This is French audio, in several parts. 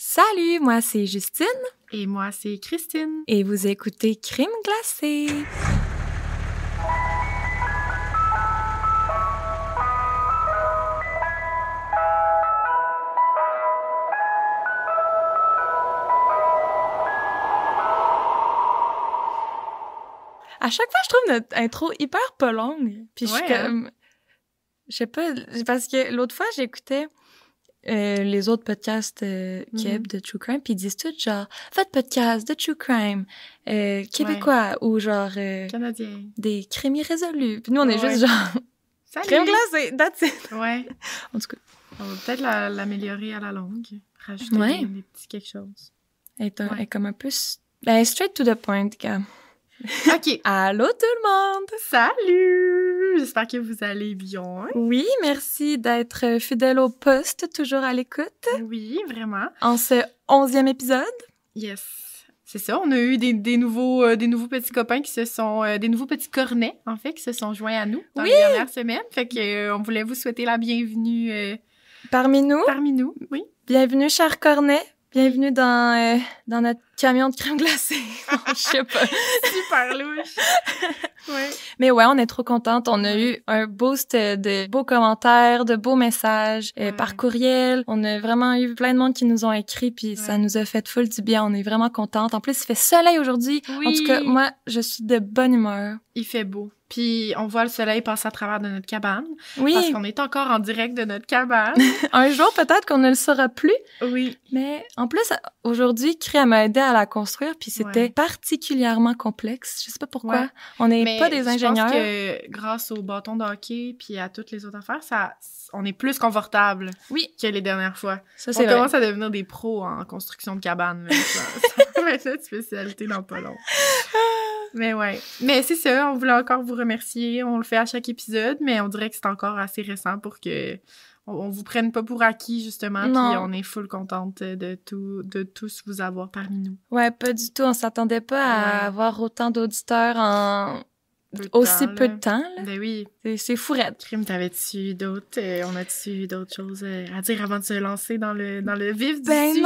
Salut, moi c'est Justine. Et moi c'est Christine. Et vous écoutez Crime glacé. À chaque fois, je trouve notre intro hyper pas longue. Puis je suis comme... Je sais pas, parce que l'autre fois, j'écoutais les autres podcasts Québec de True Crime, puis ils disent tout genre « Votre podcast de True Crime, québécois ou genre... canadien. Des crimes irrésolus. » Puis nous, on est juste genre... Salut! Crime glacé, that's it! Ouais. En tout cas. On va peut-être l'améliorer à la longue. Rajouter des petits quelque chose. Elle est comme un peu... straight to the point, gars. OK. Allô tout le monde! Salut! J'espère que vous allez bien. Oui, merci d'être fidèle au poste, toujours à l'écoute. Oui, vraiment. En ce 11e épisode. Yes. C'est ça, on a eu des nouveaux petits copains qui se sont... des nouveaux petits cornets, en fait, qui se sont joints à nous dans les dernières semaines. Fait que on voulait vous souhaiter la bienvenue... Parmi nous. Parmi nous, oui. Bienvenue, cher cornet. Bienvenue dans notre camion de crème glacée. Je sais pas. Super louche. Ouais. Mais ouais, on est trop contente. On a eu un boost de beaux commentaires, de beaux messages par courriel. On a vraiment eu plein de monde qui nous ont écrit, puis ça nous a fait full du bien. On est vraiment contente. En plus, il fait soleil aujourd'hui. Oui. En tout cas, moi, je suis de bonne humeur. Il fait beau. Puis on voit le soleil passer à travers de notre cabane. Oui. Parce qu'on est encore en direct de notre cabane. Un jour, peut-être qu'on ne le saura plus. Oui. Mais en plus, aujourd'hui, Cré m'a aidé à la construire, puis c'était particulièrement complexe. Je sais pas pourquoi. Ouais. On n'est pas des ingénieurs. Je pense que grâce au bâton de hockey puis à toutes les autres affaires, on est plus confortable que les dernières fois. Ça, c'est on commence à devenir des pros en construction de cabane. Ça va être notre spécialité dans pas long. Mais ouais. Mais c'est ça, on voulait encore vous remercier. On le fait à chaque épisode, mais on dirait que c'est encore assez récent pour que on vous prenne pas pour acquis, justement. Puis on est full contente de tous vous avoir parmi nous. Ouais, pas du tout. On s'attendait pas à avoir autant d'auditeurs en aussi peu de temps. Là. Ben oui. C'est fourette. Crime, t'avais-tu d'autres... on a-tu d'autres choses à dire avant de se lancer dans le vif du sujet?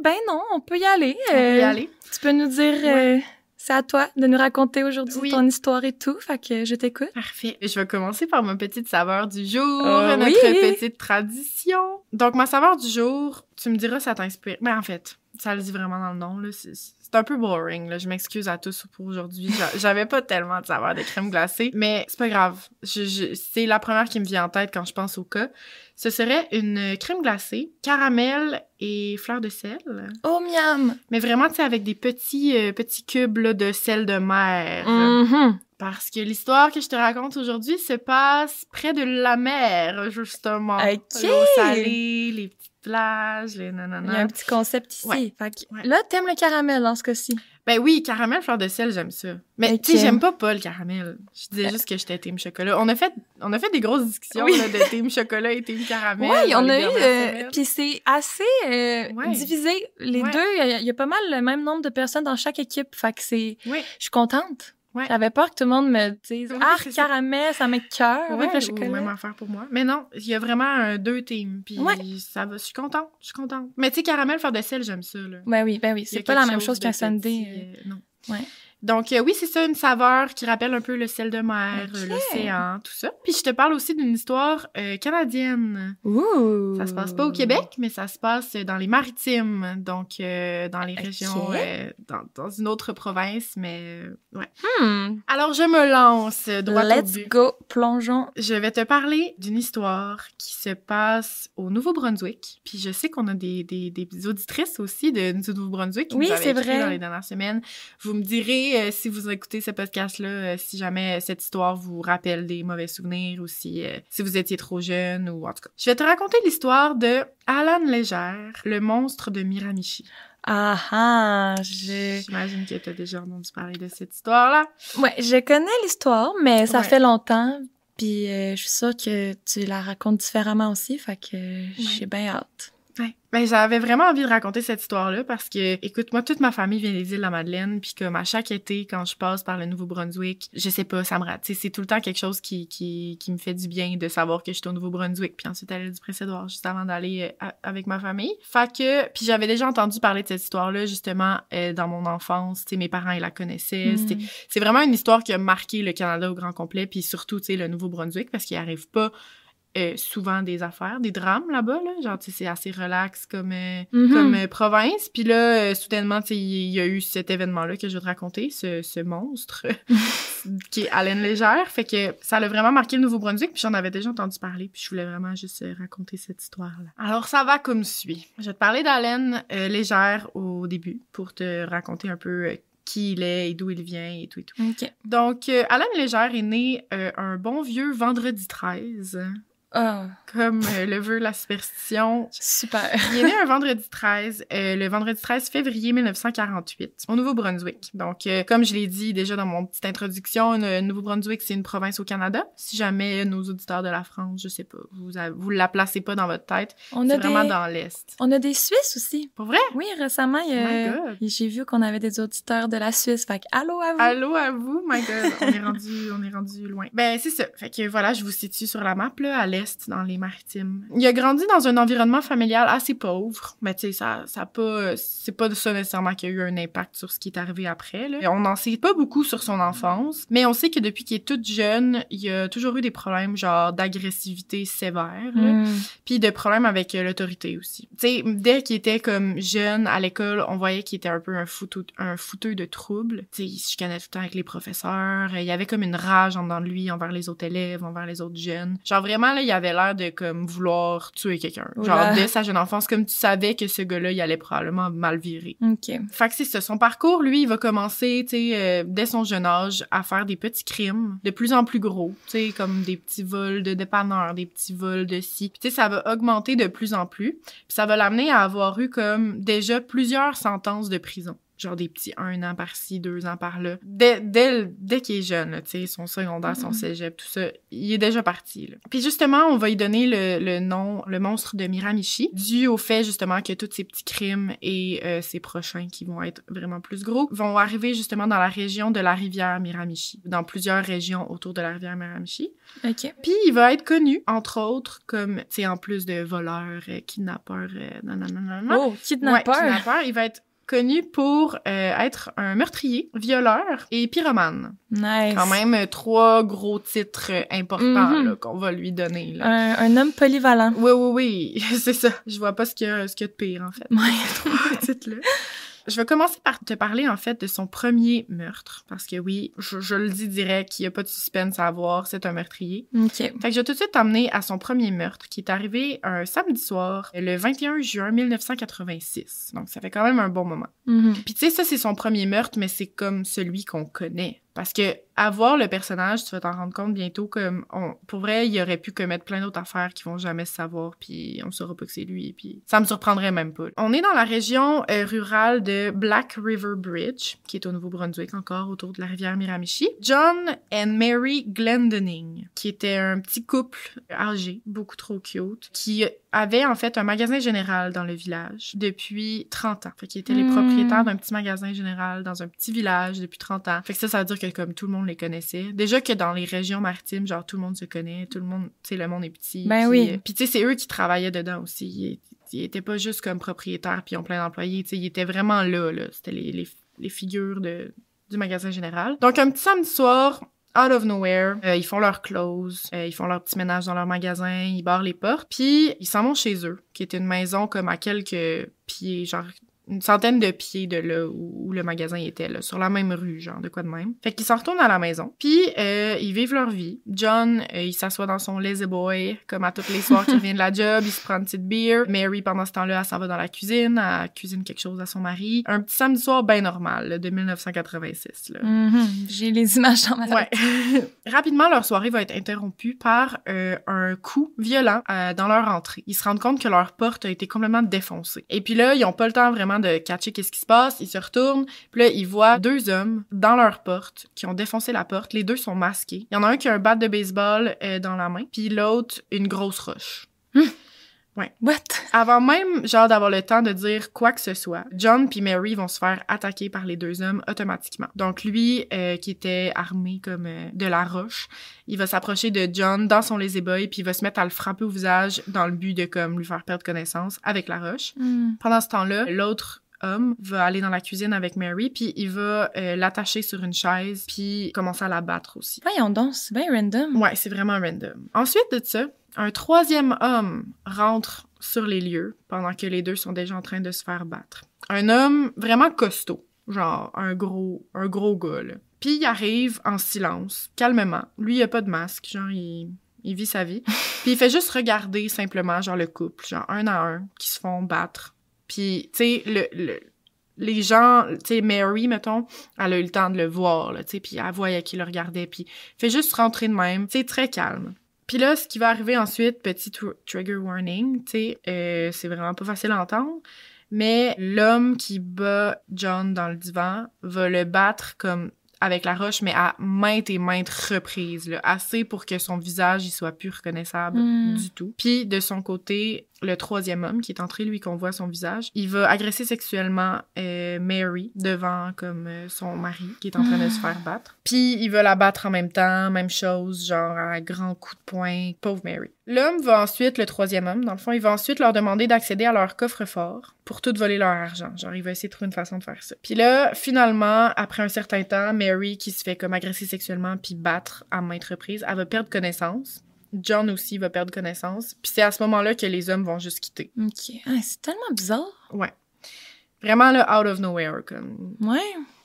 Ben non, on peut y aller. On peut y aller. Tu peux nous dire... C'est à toi de nous raconter aujourd'hui ton histoire et tout, fait que je t'écoute. Parfait. Je vais commencer par ma petite saveur du jour, notre petite tradition. Donc, ma saveur du jour, tu me diras ça t'inspire. Mais en fait, ça le dit vraiment dans le nom, là. C'est un peu boring, là. Je m'excuse à tous pour aujourd'hui. J'avais pas tellement de saveur de crème glacée, mais c'est pas grave. C'est la première qui me vient en tête quand je pense au cas. Ce serait une crème glacée, caramel et fleur de sel. Oh, miam! Mais vraiment, tu sais, avec des petits cubes là, de sel de mer. Mm-hmm. Parce que l'histoire que je te raconte aujourd'hui se passe près de la mer, justement. OK! L'eau salée, les petites plages, les nanana. Il y a un petit concept ici. Ouais. Fait que là, t'aimes le caramel dans ce cas-ci? Ben oui, caramel, fleur de sel, j'aime ça. Mais tu sais, j'aime pas le caramel. Je disais juste que j'étais team chocolat. On a fait des grosses discussions là, de team chocolat et team caramel. Oui, on a eu... Puis c'est assez divisé. Les deux, il y a pas mal le même nombre de personnes dans chaque équipe. Fait que c'est... Je suis contente. Ouais. J'avais peur que tout le monde me dise « caramel, ça m'écoeure avec le chocolat. » Ou même affaire pour moi. Mais non, il y a vraiment deux teams. Puis ça va, je suis contente. Mais tu sais, caramel, fleur de sel, j'aime ça. Là. Ben oui. C'est pas la même chose qu'un sundae. Non. Ouais. Donc, oui, c'est ça, une saveur qui rappelle un peu le sel de mer, l'océan, tout ça. Puis je te parle aussi d'une histoire canadienne. Ouh! Ça se passe pas au Québec, mais ça se passe dans les Maritimes, donc dans les régions, dans une autre province, mais ouais. Alors, je me lance droit au but. Let's go, plongeons. Je vais te parler d'une histoire qui se passe au Nouveau-Brunswick. Puis je sais qu'on a des auditrices aussi du Nouveau-Brunswick qui nous avaient écrit dans les dernières semaines. Vous me direz si vous écoutez ce podcast-là, si jamais cette histoire vous rappelle des mauvais souvenirs ou si vous étiez trop jeune ou en tout cas. Je vais te raconter l'histoire de Alan Légère, le monstre de Miramichi. J'imagine que tu as déjà entendu parler de cette histoire-là. Ouais, je connais l'histoire, mais ça fait longtemps. Puis je suis sûre que tu la racontes différemment aussi, fait que j'ai bien hâte. Ouais. Ben, j'avais vraiment envie de raconter cette histoire-là parce que, écoute, moi, toute ma famille vient des Îles-de-la-Madeleine, puis comme à chaque été, quand je passe par le Nouveau-Brunswick, je sais pas, ça me rate. C'est tout le temps quelque chose qui me fait du bien de savoir que je suis au Nouveau-Brunswick, puis ensuite aller du Prince-Édouard juste avant d'aller avec ma famille. Fait que, puis j'avais déjà entendu parler de cette histoire-là, justement, dans mon enfance. Tu sais, mes parents, ils la connaissaient. C'est vraiment une histoire qui a marqué le Canada au grand complet, puis surtout, tu sais, le Nouveau-Brunswick, parce qu'il arrive pas souvent des affaires, des drames là-bas, là. Genre, tu sais, c'est assez relax comme province. Puis là, soudainement, tu sais, il y a eu cet événement-là que je vais te raconter, ce monstre qui est Allen Légère. Fait que ça a vraiment marqué le Nouveau-Brunswick, puis j'en avais déjà entendu parler, puis je voulais vraiment juste raconter cette histoire-là. Alors, ça va comme suit. Je vais te parler d'Allen Légère au début, pour te raconter un peu qui il est et d'où il vient et tout et tout. Okay. Donc, Allen Légère est né un bon vieux vendredi 13. Comme le veut la superstition. Super. Il est né un vendredi 13, le vendredi 13 février 1948, au Nouveau-Brunswick. Donc, comme je l'ai dit déjà dans mon petite introduction, le Nouveau-Brunswick, c'est une province au Canada. Si jamais nos auditeurs de la France, je sais pas, vous la placez pas dans votre tête, c'est vraiment dans l'Est. On a des Suisses aussi. Pour vrai? Oui, récemment, j'ai vu qu'on avait des auditeurs de la Suisse. Fait que, allô à vous! Allô à vous, my God! On est rendu loin. Ben, c'est ça. Fait que voilà, je vous situe sur la map, là, à l'Est, dans les Maritimes. Il a grandi dans un environnement familial assez pauvre, mais tu sais, c'est pas ça nécessairement qui a eu un impact sur ce qui est arrivé après, là. On n'en sait pas beaucoup sur son enfance, mais on sait que depuis qu'il est tout jeune, il a toujours eu des problèmes, genre, d'agressivité sévère, puis de problèmes avec l'autorité aussi. Tu sais, dès qu'il était comme jeune, à l'école, on voyait qu'il était un peu un fouteux de troubles. Tu sais, il se chicanait tout le temps avec les professeurs, il y avait comme une rage en dedans de lui envers les autres élèves, envers les autres jeunes. Genre, vraiment, là, il avait l'air de, comme, vouloir tuer quelqu'un. Genre, dès sa jeune enfance, comme tu savais que ce gars-là, il allait probablement mal virer. OK. Fait que c'est ça. Son parcours, lui, il va commencer, tu sais, dès son jeune âge, à faire des petits crimes de plus en plus gros. Tu sais, comme des petits vols de dépanneurs, des petits vols de ci. Puis tu sais, ça va augmenter de plus en plus. Puis ça va l'amener à avoir eu, comme, déjà plusieurs sentences de prison. Genre des petits 1 an par-ci, 2 ans par-là. Dès qu'il est jeune, tu sais, son secondaire, son cégep, tout ça, il est déjà parti, là. Puis justement, on va lui donner le nom, le monstre de Miramichi, dû au fait, justement, que tous ces petits crimes et ses prochains, qui vont être vraiment plus gros, vont arriver, justement, dans la région de la rivière Miramichi, dans plusieurs régions autour de la rivière Miramichi. OK. Puis il va être connu, entre autres, comme, tu sais, en plus de voleur, kidnappeur, Oh, kidnappeur! Ouais, kidnappeur, il va être connu pour être un meurtrier, violeur et pyromane. Nice. Quand même 3 gros titres importants là, qu'on va lui donner. Là. Un homme polyvalent. Oui, c'est ça. Je vois pas ce qu'il y a de pire, en fait. Ouais. Titres-là. Je vais commencer par te parler, en fait, de son premier meurtre. Parce que oui, je le dis direct, il n'y a pas de suspense à avoir, c'est un meurtrier. OK. Fait que je vais tout de suite t'emmener à son premier meurtre, qui est arrivé un samedi soir, le 21 juin 1986. Donc, ça fait quand même un bon moment. Puis tu sais, ça, c'est son premier meurtre, mais c'est comme celui qu'on connaît. Parce que à voir le personnage, tu vas t'en rendre compte bientôt comme pour vrai, il aurait pu commettre plein d'autres affaires qui vont jamais se savoir, puis on saura pas que c'est lui, puis ça me surprendrait même pas. On est dans la région rurale de Black River Bridge, qui est au Nouveau-Brunswick encore, autour de la rivière Miramichi. John and Mary Glendening, qui était un petit couple âgé, beaucoup trop cute, qui avait en fait un magasin général dans le village depuis 30 ans. Fait qu'ils étaient les propriétaires d'un petit magasin général dans un petit village depuis 30 ans. Fait que ça veut dire que comme tout le monde les connaissait. Déjà que dans les régions maritimes, genre tout le monde se connaît, tout le monde, tu sais, le monde est petit. Ben oui. Puis tu sais, c'est eux qui travaillaient dedans aussi. Ils étaient pas juste comme propriétaires puis ils ont plein d'employés, tu sais, ils étaient vraiment là. C'était les figures du magasin général. Donc un petit samedi soir, out of nowhere, ils font leur close, ils font leur petit ménage dans leur magasin, ils barrent les portes, puis ils s'en vont chez eux, qui est une maison comme à quelques pieds, genre une centaine de pieds de là où le magasin était, là, sur la même rue, genre, de quoi de même. Fait qu'ils s'en retournent à la maison. Puis, ils vivent leur vie. John, il s'assoit dans son lazy boy, comme à tous les soirs qu'il revient de la job, il se prend une petite bière. Mary, pendant ce temps-là, elle s'en va dans la cuisine, elle cuisine quelque chose à son mari. Un petit samedi soir bien normal, là, de 1986, là. J'ai les images dans ma tête. Ouais. Rapidement, leur soirée va être interrompue par un coup violent dans leur entrée. Ils se rendent compte que leur porte a été complètement défoncée. Et puis là, ils ont pas le temps vraiment de catcher qu'est-ce qui se passe, ils se retournent, puis là, ils voient 2 hommes dans leur porte qui ont défoncé la porte. Les 2 sont masqués. Il y en a un qui a un bat de baseball dans la main, puis l'autre, une grosse roche. Ouais. What? Avant même, genre, d'avoir le temps de dire quoi que ce soit, John puis Mary vont se faire attaquer par les deux hommes automatiquement. Donc, lui, qui était armé comme de la roche, il va s'approcher de John dans son lazy boy puis il va se mettre à le frapper au visage dans le but de, comme, lui faire perdre connaissance avec la roche. Pendant ce temps-là, l'autre homme va aller dans la cuisine avec Mary, puis il va l'attacher sur une chaise, puis commencer à la battre aussi. Voyons donc, c'est bien random. Ouais, c'est vraiment random. Ensuite de ça, un troisième homme rentre sur les lieux pendant que les deux sont déjà en train de se faire battre. Un homme vraiment costaud, genre un gros gars, là. Puis il arrive en silence, calmement. Lui, il a pas de masque, genre il vit sa vie. Puis il fait juste regarder simplement, genre le couple, genre un à un, qui se font battre. Puis, tu sais, les gens, tu sais, Mary, mettons, elle a eu le temps de le voir, là, tu sais, puis elle voyait qu'il le regardait, puis fait juste rentrer de même, tu sais, très calme. Puis là, ce qui va arriver ensuite, petit trigger warning, tu sais, c'est vraiment pas facile à entendre, mais l'homme qui bat John dans le divan va le battre comme avec la roche, mais à maintes et maintes reprises, là, assez pour que son visage, il soit plus reconnaissable du tout. Puis, de son côté, le troisième homme qui est entré, lui, qu'on voit son visage, il va agresser sexuellement Mary devant, comme, son mari qui est en train de se faire battre. Puis, il va la battre en même temps, même chose, genre à grands coups de poing. Pauvre Mary. L'homme va ensuite, le troisième homme, dans le fond, il va ensuite leur demander d'accéder à leur coffre-fort pour tout voler leur argent. Genre, il va essayer de trouver une façon de faire ça. Puis là, finalement, après un certain temps, Mary, qui se fait comme agresser sexuellement puis battre à maintes reprises, elle va perdre connaissance. John aussi va perdre connaissance. Puis c'est à ce moment-là que les hommes vont juste quitter. OK. Ah, c'est tellement bizarre. Ouais. Vraiment, là, out of nowhere, comme... Ouais.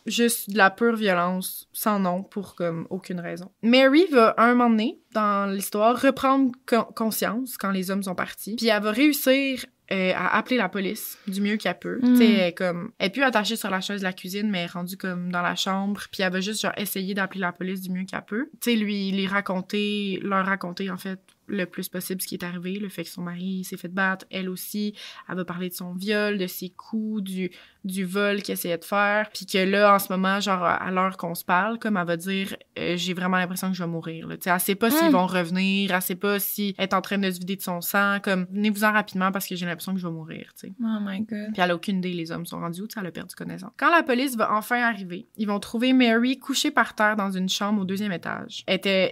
Juste de la pure violence, sans nom, pour comme aucune raison. Mary va, un moment donné, dans l'histoire, reprendre conscience quand les hommes sont partis. Puis elle va réussir à appeler la police du mieux qu'elle peut. Tu sais, elle est plus attachée sur la chaise de la cuisine, mais elle est rendue comme dans la chambre. Puis elle va juste genre essayer d'appeler la police du mieux qu'elle peut. Tu sais, lui, leur raconter, en fait, le plus possible ce qui est arrivé, le fait que son mari s'est fait battre, elle aussi, elle va parler de son viol, de ses coups, du vol qu'elle essayait de faire, puis que là, en ce moment, genre, à l'heure qu'on se parle, comme elle va dire, j'ai vraiment l'impression que je vais mourir, là. Tu sais, elle sait pas s'ils vont revenir, elle sait pas si elle est en train de se vider de son sang, comme, venez-vous-en rapidement parce que j'ai l'impression que je vais mourir, tu sais. Oh my God. Puis elle a aucune idée, les hommes sont rendus où, tu sais, elle a perdu connaissance. Quand la police va enfin arriver, ils vont trouver Mary couchée par terre dans une chambre au 2e étage.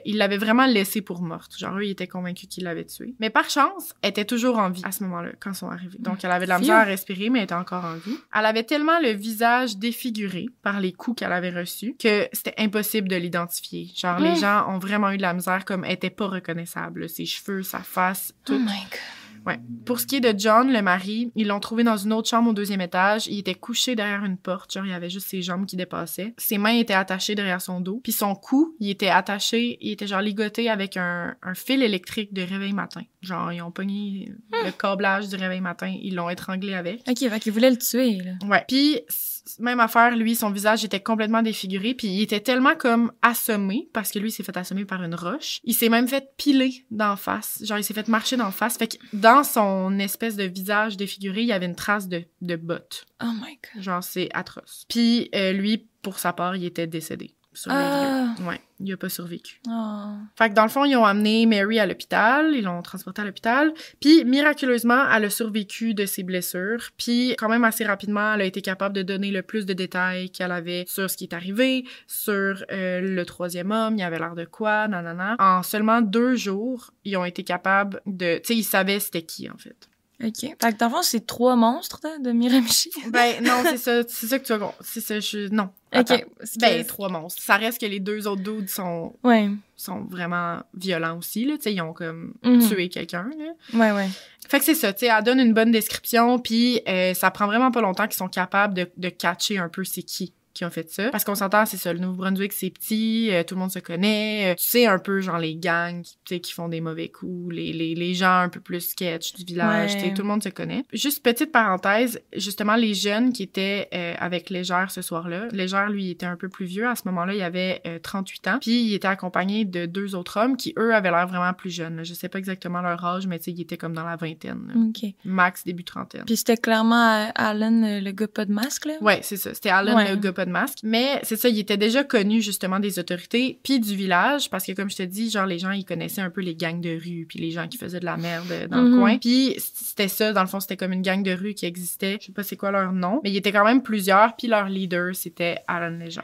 Ils l'avaient vraiment laissée pour morte. Genre, eux, ils étaient convaincus qu'il l'avait tuée. Mais par chance, elle était toujours en vie à ce moment-là, quand ils sont arrivés. Donc, elle avait de la misère à respirer, mais elle était encore en vie. Elle avait tellement le visage défiguré par les coups qu'elle avait reçus que c'était impossible de l'identifier. Genre, les gens ont vraiment eu de la misère, comme elle était pas reconnaissable. Ses cheveux, sa face, tout. Oh my God. Ouais. Pour ce qui est de John, le mari, ils l'ont trouvé dans une autre chambre au 2e étage. Il était couché derrière une porte. Genre, il y avait juste ses jambes qui dépassaient. Ses mains étaient attachées derrière son dos. Puis son cou, il était attaché, il était genre ligoté avec un fil électrique de réveil matin. Genre, ils ont pogné le câblage du réveil matin. Ils l'ont étranglé avec. OK, fait qu'ils voulaient le tuer, là. Ouais. Puis, même affaire, lui, son visage était complètement défiguré. Puis il était tellement comme assommé, parce que lui, il s'est fait assommer par une roche. Il s'est même fait piler d'en face. Genre, il s'est fait marcher d'en face. Fait que dans son espèce de visage défiguré, il y avait une trace de botte. Oh my God. Genre, c'est atroce. Puis lui, pour sa part, il était décédé sur les lieux. Ouais, il a pas survécu. Oh. Fait que dans le fond, ils ont amené Mary à l'hôpital, ils l'ont transportée à l'hôpital, puis miraculeusement, elle a survécu de ses blessures, puis quand même assez rapidement, elle a été capable de donner le plus de détails qu'elle avait sur ce qui est arrivé, sur le troisième homme, il avait l'air de quoi, nanana. En seulement 2 jours, ils ont été capables de... Tu sais, ils savaient c'était qui, en fait. OK. Fait que dans le fond, c'est 3 monstres de Miramichi. Ben, non, c'est ça que tu vas... C'est ça, non. OK. Ben, 3 monstres. Ça reste que les 2 autres dudes sont vraiment violents aussi, là. Tu sais, ils ont comme tué quelqu'un, là. Ouais. Fait que c'est ça, tu sais, elle donne une bonne description, puis ça prend vraiment pas longtemps qu'ils sont capables de catcher un peu c'est qui ont fait ça. Parce qu'on s'entend, c'est ça, le Nouveau-Brunswick, c'est petit, tout le monde se connaît, tu sais un peu, genre, les gangs, tu sais, qui font des mauvais coups, les gens un peu plus sketch du village, tu sais, tout le monde se connaît. Juste petite parenthèse, justement, les jeunes qui étaient avec Légère ce soir-là, Légère, lui, il était un peu plus vieux, à ce moment-là, il avait 38 ans, puis il était accompagné de 2 autres hommes qui, eux, avaient l'air vraiment plus jeunes, là. Je sais pas exactement leur âge, mais tu sais, ils étaient comme dans la vingtaine, là. OK. Max, début trentaine. Puis c'était clairement Alan, le gars pas de masque, là? Ouais, c'est ça, c'était Alan, le gars pas de masque. Mais c'est ça, il était déjà connu justement des autorités puis du village parce que comme je te dis, genre les gens, ils connaissaient un peu les gangs de rue puis les gens qui faisaient de la merde dans le coin. Puis c'était ça, dans le fond, c'était comme une gang de rue qui existait. Je sais pas c'est quoi leur nom, mais il y était quand même plusieurs puis leur leader, c'était Alan Léger.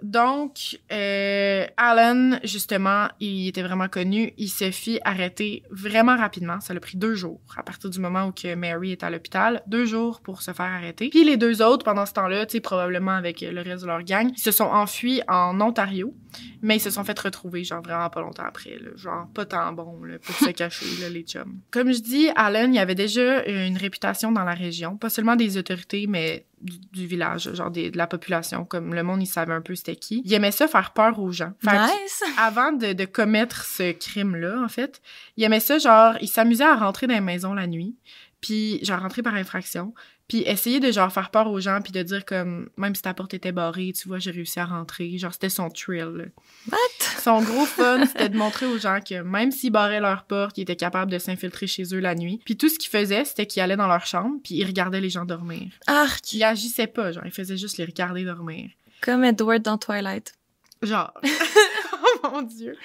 Donc, Alan, justement, il était vraiment connu. Il se fit arrêter vraiment rapidement. Ça l'a pris 2 jours à partir du moment où que Mary est à l'hôpital. 2 jours pour se faire arrêter. Puis les 2 autres, pendant ce temps-là, tu sais, probablement avec le reste de leur gang, ils se sont enfuis en Ontario, mais ils se sont fait retrouver, genre, vraiment pas longtemps après, là. Genre, pas tant bon, là, pour se cacher, là, les chums. Comme je dis, Alan, il avait déjà une réputation dans la région, pas seulement des autorités, mais du village, genre de la population, comme le monde, il savait un peu c'était qui. Il aimait ça faire peur aux gens. Nice! Avant de commettre ce crime-là, en fait, il aimait ça, genre, il s'amusait à rentrer dans les maisons la nuit, puis genre rentrer par infraction, puis essayer de genre faire peur aux gens, puis de dire comme, même si ta porte était barrée, tu vois, j'ai réussi à rentrer. Genre, c'était son thrill, là. What? Son gros fun, c'était de montrer aux gens que même s'ils barraient leur porte, ils étaient capables de s'infiltrer chez eux la nuit. Puis tout ce qu'il faisait, c'était qu'il allait dans leur chambre, puis il regardait les gens dormir. Arc! Il agissait pas, genre, il faisait juste les regarder dormir. Comme Edward dans Twilight. Genre. Oh mon Dieu.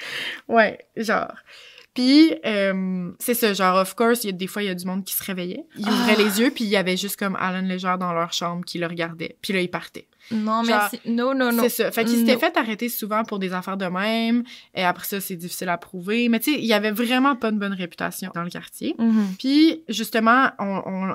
Ouais, genre. Puis, c'est ça, genre, of course, des fois, il y a du monde qui se réveillait. Ils ouvraient les yeux, puis il y avait juste comme Alan Léger dans leur chambre qui le regardait. Puis là, il partait. Non, genre, merci. Non. C'est ça. Fait qu'il s'était fait arrêter souvent pour des affaires de même. Et après ça, c'est difficile à prouver. Mais tu sais, il y avait vraiment pas une bonne réputation dans le quartier. Puis, justement,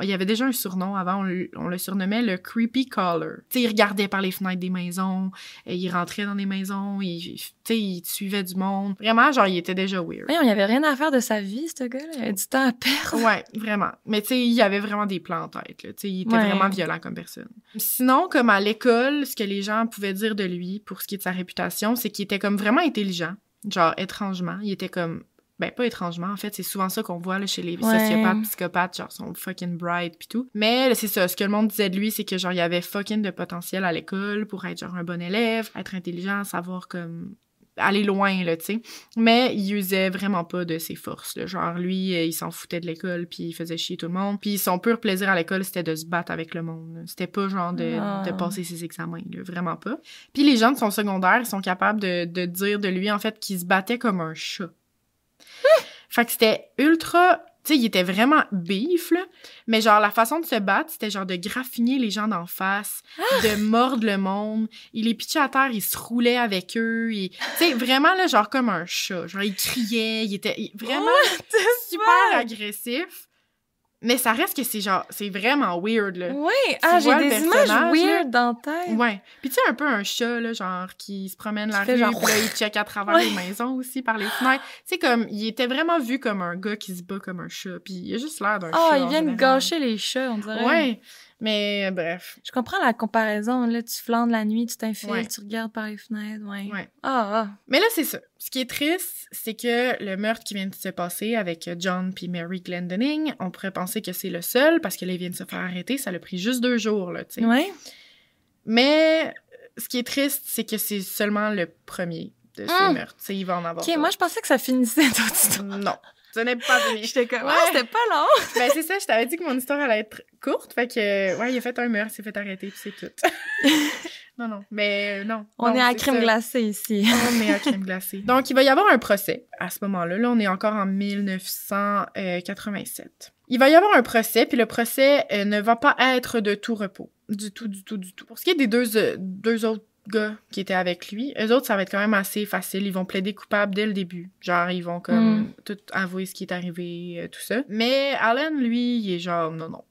il y avait déjà un surnom avant. On le surnommait le Creepy Caller. Tu sais, il regardait par les fenêtres des maisons. Et il rentrait dans des maisons. Tu sais, il suivait du monde. Vraiment, genre, il était déjà weird. Oui, il y avait rien à faire de sa vie, ce gars-là. Il avait du temps à perdre. Ouais, vraiment. Mais tu sais, il y avait vraiment des plans en tête, là. Tu sais, il était vraiment violent comme personne. Sinon, comme à l'école, ce que les gens pouvaient dire de lui, pour ce qui est de sa réputation, c'est qu'il était comme vraiment intelligent. Genre, étrangement. Il était comme... Ben, pas étrangement, en fait. C'est souvent ça qu'on voit, là, chez les sociopathes, psychopathes, genre, sont fucking bright pis tout. Mais, c'est ça. Ce que le monde disait de lui, c'est que, genre, il y avait fucking de potentiel à l'école pour être, genre, un bon élève, être intelligent, savoir, comme... aller loin, là, tu sais. Mais il usait vraiment pas de ses forces, là. Genre, lui, il s'en foutait de l'école, puis il faisait chier tout le monde. Puis son pur plaisir à l'école, c'était de se battre avec le monde, là. C'était pas genre de passer ses examens, là. Vraiment pas. Puis les gens de son secondaire, ils sont capables de dire de lui, en fait, qu'il se battait comme un chat. Fait que c'était ultra... Tu sais, il était vraiment beef, là. Mais genre, la façon de se battre, c'était genre de graffiner les gens d'en face, de mordre le monde. Il les pitchait à terre, il se roulait avec eux. Tu sais, vraiment, là, genre comme un chat. Genre, il criait, il était vraiment super agressif. Mais ça reste que c'est vraiment weird, là. Oui, j'ai des images weird dans ta tête. Ouais. Puis tu sais, un peu un chat, là, genre, qui se promène la rue, genre... puis là, il check à travers les maisons aussi, par les fenêtres. Tu sais, comme, il était vraiment vu comme un gars qui se bat comme un chat, puis il a juste l'air d'un chat. Ah, il vient de gâcher les chats, on dirait. Ouais. Mais bref. Je comprends la comparaison, là. Tu flandes la nuit, tu t'infiles, tu regardes par les fenêtres, ouais. Mais là, c'est ça. Ce qui est triste, c'est que le meurtre qui vient de se passer avec John puis Mary Glendinning, on pourrait penser que c'est le seul, parce que là, ils viennent de se faire arrêter. Ça l'a pris juste 2 jours, là, tu sais. Ouais. Mais ce qui est triste, c'est que c'est seulement le premier de ces meurtres. Tu sais, il va en avoir. OK, moi, je pensais que ça finissait toute histoire. Non. Ce n'est pas fini. J'étais comme, c'était pas long. Ben, c'est ça, je t'avais dit que mon histoire allait être courte. Fait que, ouais, il a fait un meurtre, il s'est fait arrêter, puis c'est tout. Non. Mais non. On est à crème glacée ici. On est à crème glacée. Donc, il va y avoir un procès à ce moment-là. Là, on est encore en 1987. Il va y avoir un procès, puis le procès ne va pas être de tout repos. Du tout. Pour ce qui est des deux autres gars qui étaient avec lui, eux autres, ça va être quand même assez facile. Ils vont plaider coupable dès le début. Genre, ils vont comme tout avouer ce qui est arrivé, tout ça. Mais Alan, lui, il est genre, non,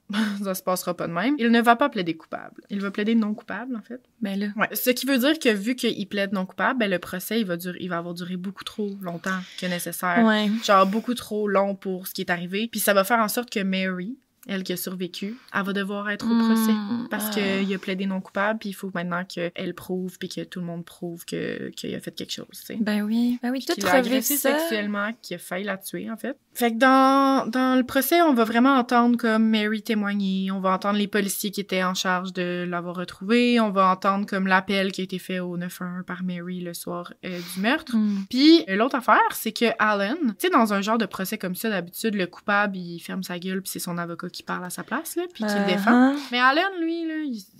ça se passera pas de même. Il ne va pas plaider coupable. Il va plaider non coupable, en fait. Ben là. Ouais. Ce qui veut dire que vu qu'il plaide non coupable, ben le procès, il va avoir duré beaucoup trop longtemps que nécessaire. Ouais. Genre, beaucoup trop long pour ce qui est arrivé. Puis ça va faire en sorte que Mary, elle qui a survécu, elle va devoir être au procès parce qu'il a plaidé non coupable, puis il faut maintenant qu'elle prouve, puis que tout le monde prouve qu'il a fait quelque chose, tu sais. Ben oui, tout qu'il a agressé sexuellement, qu'il a failli la tuer, en fait. Fait que dans le procès, on va vraiment entendre comme Mary témoigner, on va entendre les policiers qui étaient en charge de l'avoir retrouvée, on va entendre comme l'appel qui a été fait au 911 par Mary le soir du meurtre. Puis l'autre affaire, c'est que Alan, tu sais, dans un genre de procès comme ça, d'habitude, le coupable, il ferme sa gueule puis c'est son avocat qui parle à sa place, là, puis qui le défend. Mais Alan, lui, là,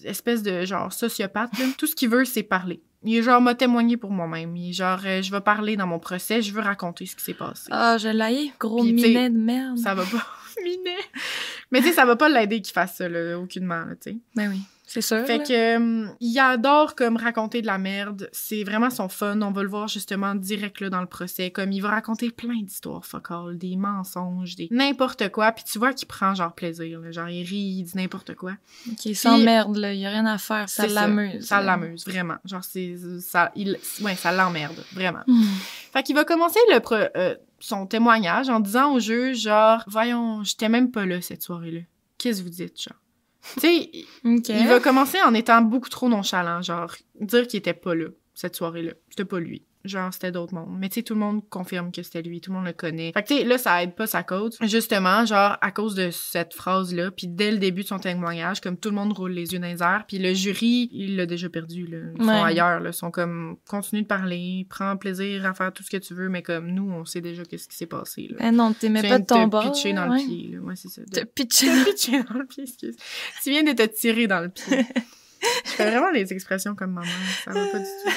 espèce de genre sociopathe, là, tout ce qu'il veut, c'est parler. Il est genre, m'a témoigné pour moi-même. Il est genre, je vais parler dans mon procès, je veux raconter ce qui s'est passé. Ah, je l'ai, gros minet de merde. Ça va pas, minet. Mais tu sais, ça va pas l'aider qu'il fasse ça, là, aucunement, là, tu sais. Ben oui. C'est sûr. Fait que il adore comme raconter de la merde. C'est vraiment son fun. On va le voir justement direct là dans le procès. Comme il va raconter plein d'histoires fuck all, des mensonges, des n'importe quoi. Puis tu vois qu'il prend genre plaisir. Là. Genre il rit, il dit n'importe quoi. Ok, sans merde là, il y a rien à faire. Ça l'amuse. Ça l'amuse vraiment. Genre ça l'emmerde vraiment. Fait qu'il va commencer son témoignage en disant au juge genre voyons, j'étais même pas là cette soirée-là. Qu'est-ce que vous dites genre? Tu sais, il va commencer en étant beaucoup trop nonchalant, genre, dire qu'il était pas là, cette soirée-là. C'était pas lui. Genre, c'était d'autres mondes. Mais tu sais, tout le monde confirme que c'était lui, tout le monde le connaît. Fait que tu sais, là, ça aide pas sa cause. Justement, genre, à cause de cette phrase-là, puis dès le début de son témoignage, comme tout le monde roule les yeux dans les airs, puis le jury, il l'a déjà perdu, là. Ils sont ailleurs, là. Ils sont comme, continue de parler, prends plaisir à faire tout ce que tu veux, mais comme nous, on sait déjà qu'est-ce qui s'est passé, là. Eh non, t'aimais pas de ton bord. Tu pitcher dans le pied, là. Ouais, c'est ça. Te pitcher dans le pied, excuse. Tu viens de te tirer dans le pied. Je fais vraiment les expressions comme ma mère, ça va pas du tout.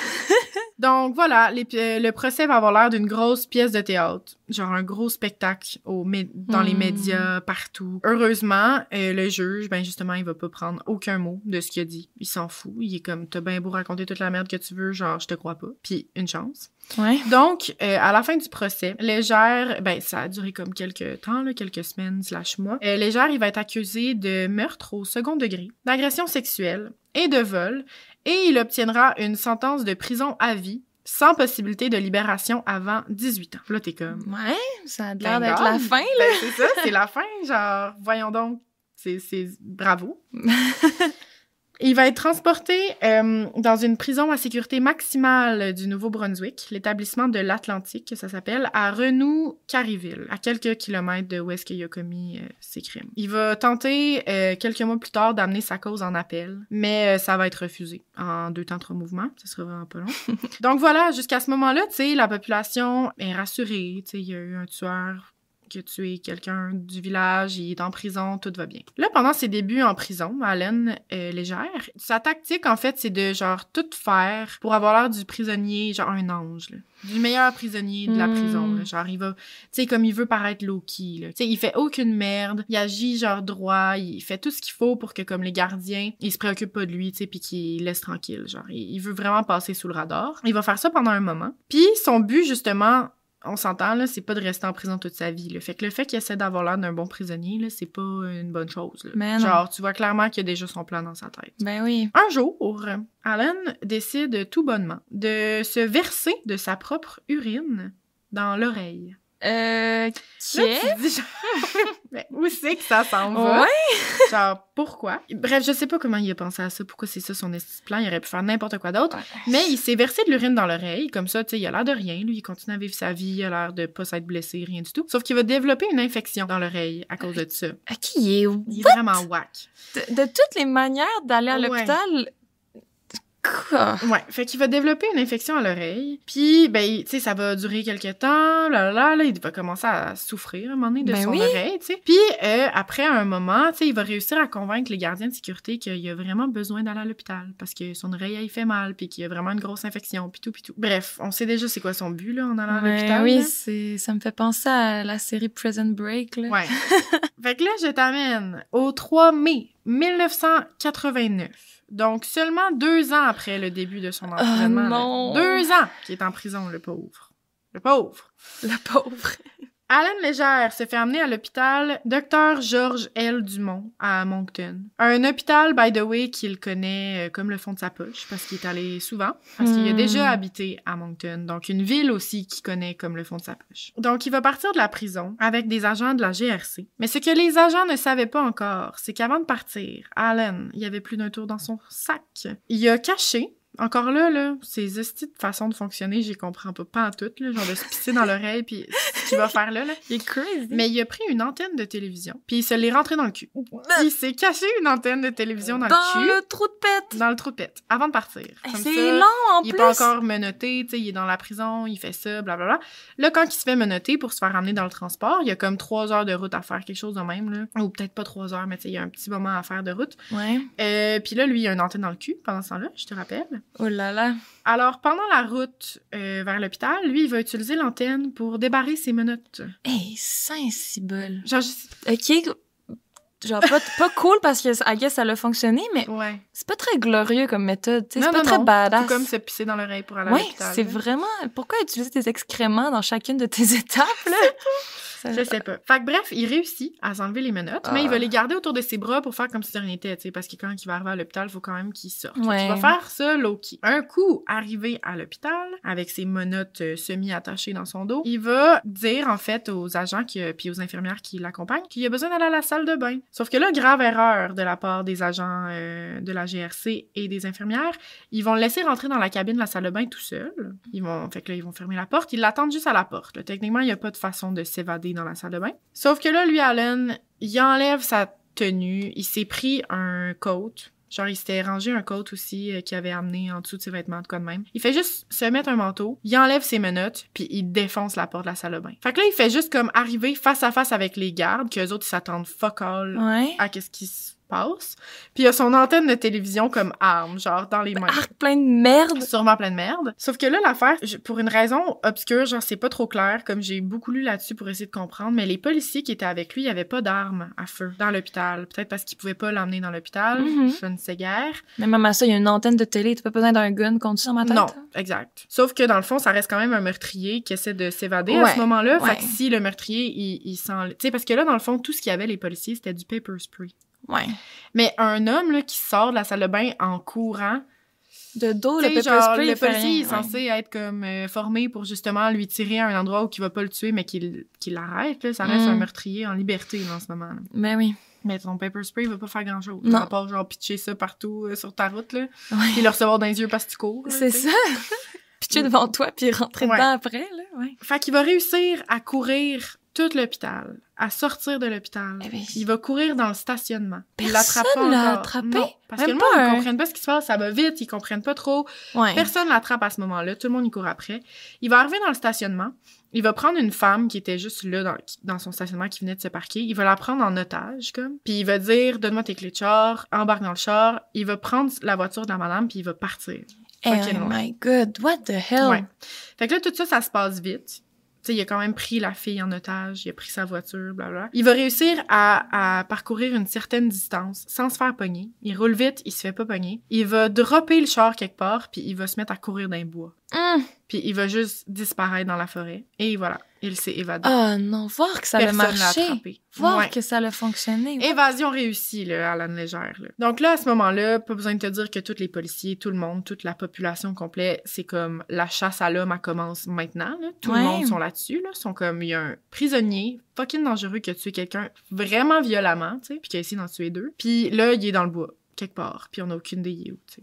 Donc voilà, le procès va avoir l'air d'une grosse pièce de théâtre, genre un gros spectacle dans les médias, partout. Heureusement, le juge, ben justement, il va pas prendre aucun mot de ce qu'il a dit. Il s'en fout, il est comme, t'as bien beau raconter toute la merde que tu veux, genre, je te crois pas. Puis une chance. Ouais. Donc, à la fin du procès, Légère, ben ça a duré comme quelques temps, là, quelques semaines / mois. Légère, il va être accusé de meurtre au second degré, d'agression sexuelle et de vol, et il obtiendra une sentence de prison à vie, sans possibilité de libération avant 18 ans. Là, t'es comme... Ouais, ça a l'air d'être la fin, là. Ben, c'est ça, c'est la fin, genre, voyons donc, c'est bravo. Il va être transporté dans une prison à sécurité maximale du Nouveau-Brunswick, l'établissement de l'Atlantique, ça s'appelle, à Renou-Carriville, à quelques kilomètres de où est-ce qu'il a commis ses crimes. Il va tenter, quelques mois plus tard, d'amener sa cause en appel, mais ça va être refusé en 2 temps 3 mouvements, ça sera vraiment pas long. Donc voilà, jusqu'à ce moment-là, tu sais, la population est rassurée, tu sais, il y a eu un tueur qui a tué quelqu'un du village, il est en prison, tout va bien. Là, pendant ses débuts en prison, Alan Légère, sa tactique, en fait, c'est de, genre, tout faire pour avoir l'air du prisonnier, genre un ange, là. Du meilleur prisonnier de la prison, là. Genre, il va, tu sais, comme il veut paraître low-key, là. Tu sais, il fait aucune merde, il agit, genre, droit, il fait tout ce qu'il faut pour que, comme les gardiens, ils se préoccupent pas de lui, tu sais, puis qu'ils laissent tranquille, genre. Il veut vraiment passer sous le radar. Il va faire ça pendant un moment. Puis, son but, justement, on s'entend, là, c'est pas de rester en prison toute sa vie, là. Fait que le fait qu'il essaie d'avoir l'air d'un bon prisonnier, là, c'est pas une bonne chose, là. Mais genre, tu vois clairement qu'il a déjà son plan dans sa tête. Ben oui. Un jour, Alan décide tout bonnement de se verser de sa propre urine dans l'oreille. Là, tu te dis, genre, mais où c'est que ça s'en va? Ouais! Genre, pourquoi? Bref, je sais pas comment il a pensé à ça, pourquoi c'est ça son plan, il aurait pu faire n'importe quoi d'autre, mais il s'est versé de l'urine dans l'oreille, comme ça, tu sais, il a l'air de rien, lui, il continue à vivre sa vie, il a l'air de pas s'être blessé, rien du tout, sauf qu'il va développer une infection dans l'oreille à cause de ça. À qui il est? Il est vraiment whack. De toutes les manières d'aller à l'hôpital... Quoi? Ouais, fait qu'il va développer une infection à l'oreille, puis ben tu sais ça va durer quelques temps, là il va commencer à souffrir à un moment donné de son oreille, tu sais. Puis après un moment, tu sais, il va réussir à convaincre les gardiens de sécurité qu'il a vraiment besoin d'aller à l'hôpital parce que son oreille elle fait mal, puis qu'il y a vraiment une grosse infection, puis tout. Bref, on sait déjà c'est quoi son but là en allant à l'hôpital. Oui, ça me fait penser à la série Prison Break là. Ouais. Fait que là je t'amène au 3 mai 1989. Donc, seulement 2 ans après le début de son emprisonnement. Oh non! 2 ans qu'il est en prison, le pauvre. Le pauvre. Le pauvre. Alan Légère se fait emmener à l'hôpital Dr. Georges L. Dumont à Moncton. Un hôpital, by the way, qu'il connaît comme le fond de sa poche, parce qu'il est allé souvent, parce qu'il a déjà habité à Moncton, donc une ville aussi qu'il connaît comme le fond de sa poche. Donc, il va partir de la prison avec des agents de la GRC. Mais ce que les agents ne savaient pas encore, c'est qu'avant de partir, Alan, il y avait plus d'un tour dans son sac. Il a caché encore là, ces estis de façon de fonctionner, j'y comprends pas en tout, là, genre de se pisser dans l'oreille, puis ce qu'il va faire là. Il est crazy. Mais il a pris une antenne de télévision, puis il se l'est rentré dans le cul. Il s'est caché une antenne de télévision dans le cul. Dans le trou de pète. Dans le trou de pète, avant de partir. Comme c'est ça, long, en plus. Il est pas encore menotté, tu sais, il est dans la prison, il fait ça, blablabla. Là, quand il se fait menotter pour se faire ramener dans le transport, il y a comme 3 heures de route à faire, quelque chose de même, là. Ou peut-être pas 3 heures, mais tu sais, il y a un petit moment à faire de route. Ouais. Puis là, lui, il a une antenne dans le cul pendant ce temps-là, je te rappelle. Oh là là. Alors, pendant la route vers l'hôpital, lui, il va utiliser l'antenne pour débarrer ses menottes. Hey, Saint-Cybole. Genre, OK, genre pas cool parce que, I guess, ça a fonctionné, mais ouais. c'est pas très glorieux comme méthode, tu sais, Non, c'est pas non, très non. badass. Tout comme se pisser dans l'oreille pour aller à Ouais, l'hôpital. c'est vraiment... Pourquoi utiliser tes excréments dans chacune de tes étapes, là? Je sais pas. Fait que bref, il réussit à s'enlever les menottes, mais il va les garder autour de ses bras pour faire comme si de rien n'était, tu sais, parce que quand il va arriver à l'hôpital, il faut quand même qu'il sorte. Ouais. Il va faire ça low-key. Un coup, arrivé à l'hôpital, avec ses menottes semi-attachées dans son dos, il va dire, en fait, aux agents puis aux infirmières qui l'accompagnent qu'il a besoin d'aller à la salle de bain. Sauf que là, grave erreur de la part des agents de la GRC et des infirmières, ils vont le laisser rentrer dans la cabine de la salle de bain tout seul. Fait que là, ils vont fermer la porte. Ils l'attendent juste à la porte. Là. Techniquement, il n'y a pas de façon de s'évader dans la salle de bain. Sauf que là, lui, Alan, il enlève sa tenue. Il s'est pris un coat. Genre, il s'était rangé un coat aussi qu'il avait amené en dessous de ses vêtements, de quoi de même. Il fait juste se mettre un manteau, il enlève ses menottes, puis il défonce la porte de la salle de bain. Fait que là, il fait juste comme arriver face à face avec les gardes, qu'eux autres, ils s'attendent fuck all à qu'est-ce qui se passe. Puis il a son antenne de télévision comme arme, genre dans les mains. Arc plein de merde. Sûrement plein de merde. Sauf que là, l'affaire, pour une raison obscure, genre c'est pas trop clair, comme j'ai beaucoup lu là-dessus pour essayer de comprendre, mais les policiers qui étaient avec lui, il y avait pas d'armes à feu dans l'hôpital. Peut-être parce qu'ils pouvaient pas l'emmener dans l'hôpital, je ne sais guère. Mais même à ça, il y a une antenne de télé, t'as pas besoin d'un gun contre ça dans ma tête? Non, exact. Sauf que dans le fond, ça reste quand même un meurtrier qui essaie de s'évader à ce moment-là. Fait que si le meurtrier, il sent... Tu sais, parce que là, dans le fond, tout ce qu'il y avait, les policiers, c'était du pepper spray. Ouais. Mais un homme là, qui sort de la salle de bain en courant... De dos, le pepper spray, le policier est censé être comme formé pour justement lui tirer à un endroit où il va pas le tuer, mais qu'il l'arrête. Là. Ça reste un meurtrier en liberté là, en ce moment. Là. Ben oui. Mais ton pepper spray va pas faire grand-chose. Non. À part genre pitcher ça partout sur ta route, là. Puis le recevoir dans les yeux parce que tu cours. Là, c'est ça. Pitcher devant toi puis rentrer dedans après. Là. Ouais. Fait qu'il va réussir à courir tout l'hôpital, à sortir de l'hôpital. Eh bien, il va courir dans le stationnement. Personne l'a attrapé? Non, parce même que le monde ne comprenne pas ce qui se passe, ça va vite, ils comprennent pas trop. Ouais. Personne l'attrape à ce moment-là, tout le monde y court après. Il va arriver dans le stationnement, il va prendre une femme qui était juste là dans son stationnement, qui venait de se parquer, il va la prendre en otage, comme, puis il va dire « Donne-moi tes clés de char, embarque dans le char », il va prendre la voiture de la madame, puis il va partir. Oh my God, what the hell? Ouais. Fait que là, tout ça, ça se passe vite. T'sais, il a quand même pris la fille en otage, il a pris sa voiture, blablabla. Il va réussir à parcourir une certaine distance sans se faire pogner. Il roule vite, il se fait pas pogner. Il va dropper le char quelque part, puis il va se mettre à courir dans les bois. Puis il va juste disparaître dans la forêt. Et voilà, il s'est évadé. Ah non, voir que ça a marché. Voir que ça a fonctionné. Évasion réussie, là, à la légère. Là. Donc là, à ce moment-là, pas besoin de te dire que tous les policiers, tout le monde, toute la population complète, c'est comme la chasse à l'homme, elle commence maintenant. Là. Tout le monde sont là-dessus. Là. Sont comme, il y a un prisonnier fucking dangereux qui a tué quelqu'un vraiment violemment, tu sais, puis qui a essayé d'en tuer 2. Puis là, il est dans le bois. Quelque part, puis on n'a aucune idée où, tu sais.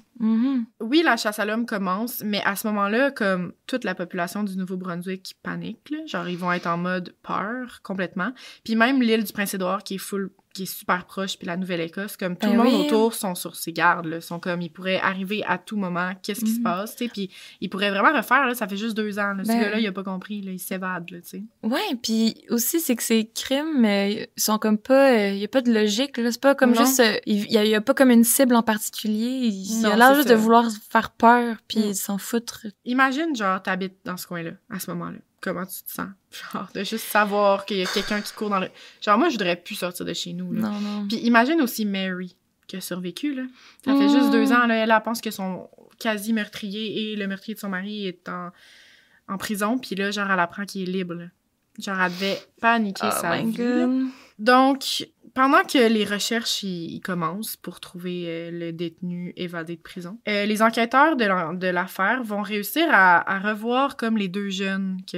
Oui, la chasse à l'homme commence, mais à ce moment-là, comme toute la population du Nouveau-Brunswick panique, là, genre ils vont être en mode peur complètement. Puis même l'île du Prince-Édouard qui est super proche, puis la Nouvelle-Écosse, comme tout le monde autour sont sur ses gardes, là, sont comme, ils pourraient arriver à tout moment, qu'est-ce qui se passe, tu sais, puis ils pourraient vraiment refaire, là, ça fait juste 2 ans, là, ce gars-là, il a pas compris, là, il s'évade, là, tu sais. Ouais, puis aussi, c'est que ces crimes, ils sont comme pas, il y a pas de logique, là, c'est pas comme juste, il y a pas comme une cible en particulier, il a l'air juste de vouloir faire peur, puis s'en foutre. Imagine, genre, t'habites dans ce coin-là, à ce moment-là. Comment tu te sens? Genre, de juste savoir qu'il y a quelqu'un qui court dans le... Genre, moi, je voudrais plus sortir de chez nous, là. Non. Puis imagine aussi Mary, qui a survécu, là. Ça fait juste 2 ans, là, elle pense que son quasi-meurtrier et le meurtrier de son mari est en prison, puis là, genre, elle apprend qu'il est libre, là. Genre, elle devait paniquer sa vie, là. Donc, pendant que les recherches y commencent pour trouver le détenu évadé de prison, les enquêteurs de l'affaire vont réussir à revoir comme les 2 jeunes qui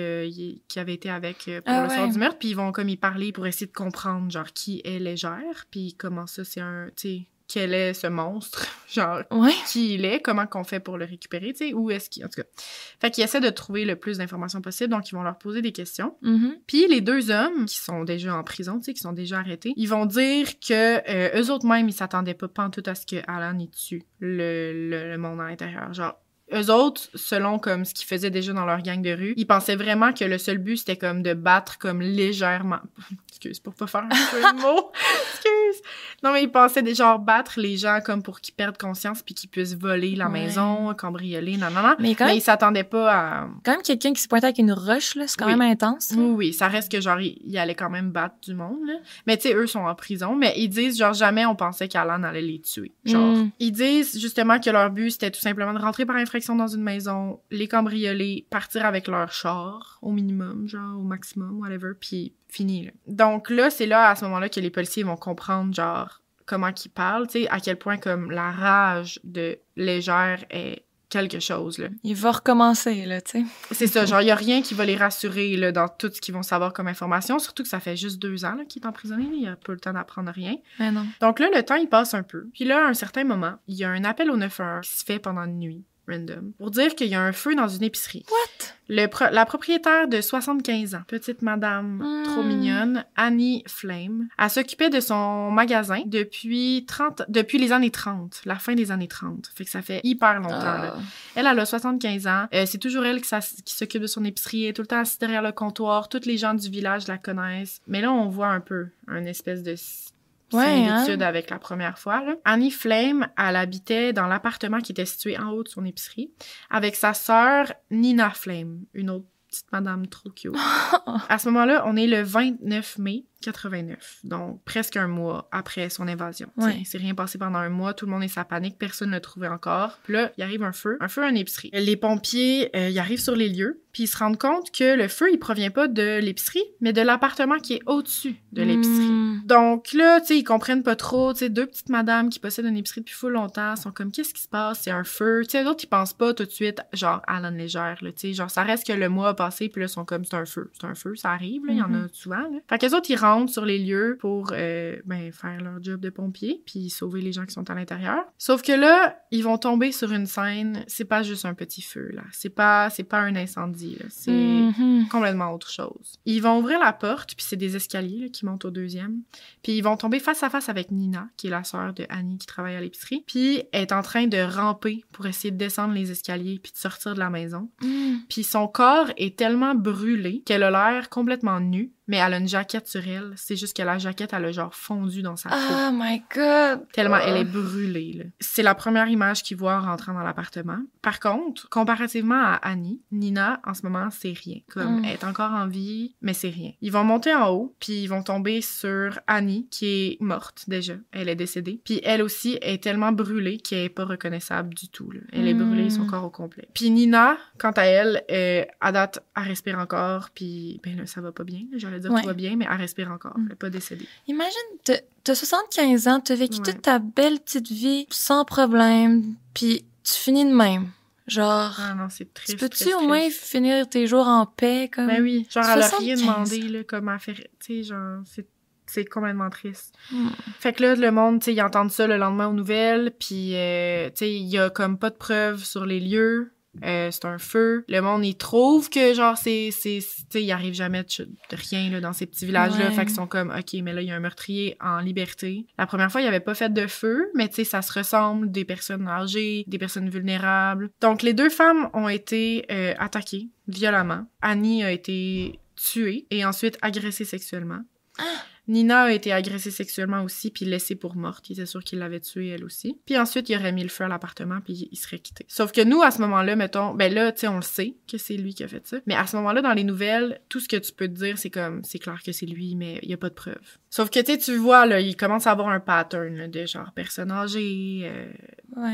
avaient été avec pour le soir du meurtre, puis ils vont comme y parler pour essayer de comprendre genre qui est Légère, puis comment ça c'est un, tu sais, quel est ce monstre, genre, qui il est, comment qu'on fait pour le récupérer, tu sais, où est-ce qu'il... En tout cas. Fait qu'ils essaient de trouver le plus d'informations possible, donc ils vont leur poser des questions. Puis les 2 hommes, qui sont déjà en prison, tu sais, qui sont déjà arrêtés, ils vont dire que eux autres même, ils s'attendaient pas pantoute à ce que Alan y tue le monde à l'intérieur. Genre, eux autres, selon comme ce qu'ils faisaient déjà dans leur gang de rue, ils pensaient vraiment que le seul but, c'était comme de battre comme légèrement... Excuse, pour pas faire un jeu de mots. Excuse. Non, mais ils pensaient déjà battre les gens comme pour qu'ils perdent conscience puis qu'ils puissent voler la maison, cambrioler, nanana. Mais ils s'attendaient pas à... Quand même quelqu'un qui se pointait avec une roche, là, c'est quand même intense. Oui, ça reste que genre, il allait quand même battre du monde, là. Mais tu sais, eux sont en prison, mais ils disent genre jamais on pensait qu'Alan allait les tuer. Genre, ils disent justement que leur but, c'était tout simplement de rentrer par infraction dans une maison, les cambrioler, partir avec leur char, au minimum, genre, au maximum, whatever, puis fini, là. Donc là, c'est là, à ce moment-là, que les policiers vont comprendre, genre, comment qu'ils parlent, tu sais, à quel point, comme, la rage de Légère est quelque chose, là. Il va recommencer, là, tu sais. C'est ça, genre, il y a rien qui va les rassurer, là, dans tout ce qu'ils vont savoir comme information, surtout que ça fait juste 2 ans, là, qu'il est emprisonné, là, il a pas le temps d'apprendre rien. Mais non. Donc là, le temps, il passe un peu. Puis là, à un certain moment, il y a un appel au 911 qui se fait pendant une nuit. Random, pour dire qu'il y a un feu dans une épicerie. What? La propriétaire de 75 ans, petite madame trop mignonne, Annie Flame, elle s'occupait de son magasin depuis les années 30, la fin des années 30. Fait que ça fait hyper longtemps, là. Elle a 75 ans. C'est toujours elle qui s'occupe de son épicerie. Elle est tout le temps assise derrière le comptoir. Tous les gens du village la connaissent. Mais là, on voit un peu un espèce de... similitude avec la première fois, là. Annie Flame, elle habitait dans l'appartement qui était situé en haut de son épicerie avec sa sœur Nina Flame, une autre petite madame trop cute. À ce moment-là, on est le 29 mai 89, donc presque un mois après son invasion. Il s'est rien passé pendant un mois, tout le monde est sa panique, personne ne l'a trouvé encore. Puis là, il arrive un feu à une épicerie. Les pompiers, ils arrivent sur les lieux, puis ils se rendent compte que le feu, il provient pas de l'épicerie, mais de l'appartement qui est au-dessus de l'épicerie. Donc là, tu sais, ils comprennent pas trop, tu sais, 2 petites madames qui possèdent une épicerie depuis full longtemps sont comme, qu'est-ce qui se passe? C'est un feu. Tu sais, d'autres, ils pensent pas tout de suite, genre, Alan Légère, là, tu sais, genre, ça reste que le mois a passé, puis là, ils sont comme, c'est un feu, ça arrive, là, il y en a souvent, là. Fait qu'eux autres, ils rentrent sur les lieux pour faire leur job de pompier puis sauver les gens qui sont à l'intérieur. Sauf que là, ils vont tomber sur une scène, c'est pas juste un petit feu, là. C'est pas un incendie, là. C'est complètement autre chose. Ils vont ouvrir la porte, puis c'est des escaliers là, qui montent au 2e. Puis ils vont tomber face à face avec Nina, qui est la sœur de Annie qui travaille à l'épicerie. Puis elle est en train de ramper pour essayer de descendre les escaliers puis de sortir de la maison. Puis son corps est tellement brûlé qu'elle a l'air complètement nue. Mais elle a une jaquette sur elle. C'est juste que la jaquette, elle a genre fondu dans sa peau. Oh my God! Tellement elle est brûlée, là. C'est la première image qu'ils voient en rentrant dans l'appartement. Par contre, comparativement à Annie, Nina, en ce moment, c'est rien. Comme, elle est encore en vie, mais c'est rien. Ils vont monter en haut, puis ils vont tomber sur Annie, qui est morte, déjà. Elle est décédée. Puis elle aussi est tellement brûlée qu'elle est pas reconnaissable du tout, là. Elle est brûlée, son corps au complet. Puis Nina, quant à elle, à date, elle respire encore, puis ben là, ça va pas bien, là. J'allais dire tout va bien, mais elle respire encore. Elle n'est pas décédée. Imagine, t'as 75 ans, t'as vécu toute ta belle petite vie sans problème, puis tu finis de même. Genre, ah non, c'est triste. Tu peux-tu au moins finir tes jours en paix, comme... Ben oui, genre, elle a rien demandé, là, comment faire... Tu sais, genre, c'est complètement triste. Fait que là, le monde, tu sais, ils entendent ça le lendemain aux nouvelles, puis, tu sais, il y a comme pas de preuves sur les lieux. C'est un feu. Le monde, il trouve que, genre, tu sais, il arrive jamais de rien, là, dans ces petits villages-là. Fait qu'ils sont comme, OK, mais là, il y a un meurtrier en liberté. La première fois, il y avait pas fait de feu, mais tu sais, ça se ressemble, des personnes âgées, des personnes vulnérables. Donc, les 2 femmes ont été attaquées violemment. Annie a été tuée et ensuite agressée sexuellement. Nina a été agressée sexuellement aussi, puis laissée pour morte. Il était sûr qu'il l'avait tuée, elle aussi. Puis ensuite, il aurait mis le feu à l'appartement, puis il serait quitté. Sauf que nous, à ce moment-là, mettons... Ben là, tu sais, on le sait que c'est lui qui a fait ça. Mais à ce moment-là, dans les nouvelles, tout ce que tu peux te dire, c'est comme... C'est clair que c'est lui, mais il y a pas de preuves. Sauf que, tu sais, tu vois, là, il commence à avoir un pattern, là, de genre personnes âgées,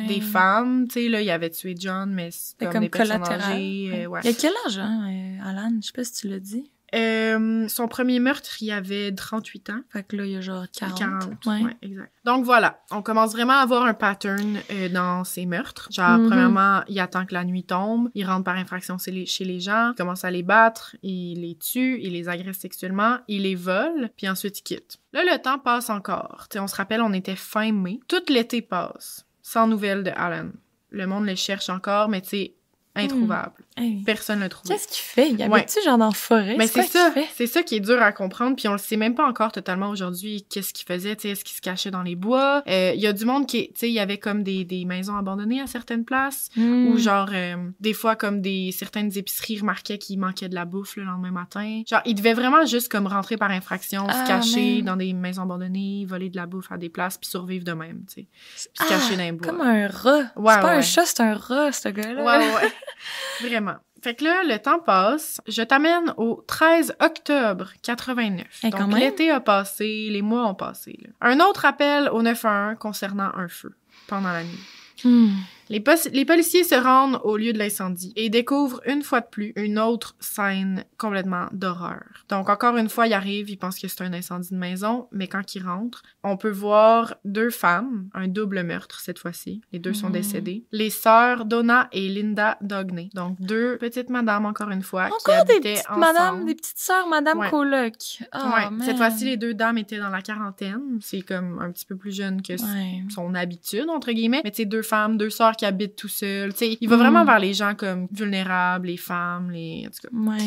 des femmes. Tu sais, là, il avait tué John, mais c'est comme des personnes âgées. Il a quel âge, hein, Alan? Je sais pas si tu l'as dit. Son premier meurtre, il avait 38 ans. Fait que là, il y a genre 40. 40, ouais, exact. Donc voilà, on commence vraiment à avoir un pattern dans ses meurtres. Genre, premièrement, il attend que la nuit tombe, il rentre par infraction chez les gens, il commence à les battre, il les tue, il les agresse sexuellement, il les vole, puis ensuite il quitte. Là, le temps passe encore. T'sais, on se rappelle, on était fin mai. Tout l'été passe, sans nouvelles de Alan. Le monde le cherche encore, mais tu sais, introuvable. Hey. Personne ne le trouve. Qu'est-ce qu'il fait? Il habite-tu genre dans la forêt? Mais c'est ça. C'est ça qui est dur à comprendre, puis on le sait même pas encore totalement aujourd'hui qu'est-ce qu'il faisait, tu sais, est-ce qu'il se cachait dans les bois? Il y a du monde qui, tu sais, il y avait comme des maisons abandonnées à certaines places, ou genre, des fois, comme certaines épiceries remarquaient qu'il manquait de la bouffe le lendemain matin. Genre, il devait vraiment juste comme rentrer par infraction, se cacher dans des maisons abandonnées, voler de la bouffe à des places, puis survivre de même, tu sais. Puis se cacher dans les bois. Comme un rat. Ouais, c'est pas un chat, c'est un rat, ce gars-là. Ouais. Vraiment. Fait que là, le temps passe. Je t'amène au 13 octobre 89. Donc, l'été a passé, les mois ont passé. Là. Un autre appel au 911 concernant un feu pendant la nuit. Les policiers se rendent au lieu de l'incendie et découvrent une fois de plus une autre scène complètement d'horreur. Donc, encore une fois, ils arrivent, ils pensent que c'est un incendie de maison, mais quand ils rentrent, on peut voir 2 femmes, un double meurtre cette fois-ci. Les 2 sont décédées. Les sœurs Donna et Linda Dogney. Donc, 2 petites madames, encore une fois, qui habitaient ensemble. Des petites sœurs, madame coloc. Cette fois-ci, les 2 dames étaient dans la quarantaine. C'est comme un petit peu plus jeune que son habitude, entre guillemets. Mais tu sais, 2 femmes, 2 sœurs qui habitent tout seuls. Tu sais, il va vraiment vers les gens comme vulnérables, les femmes, en tout cas.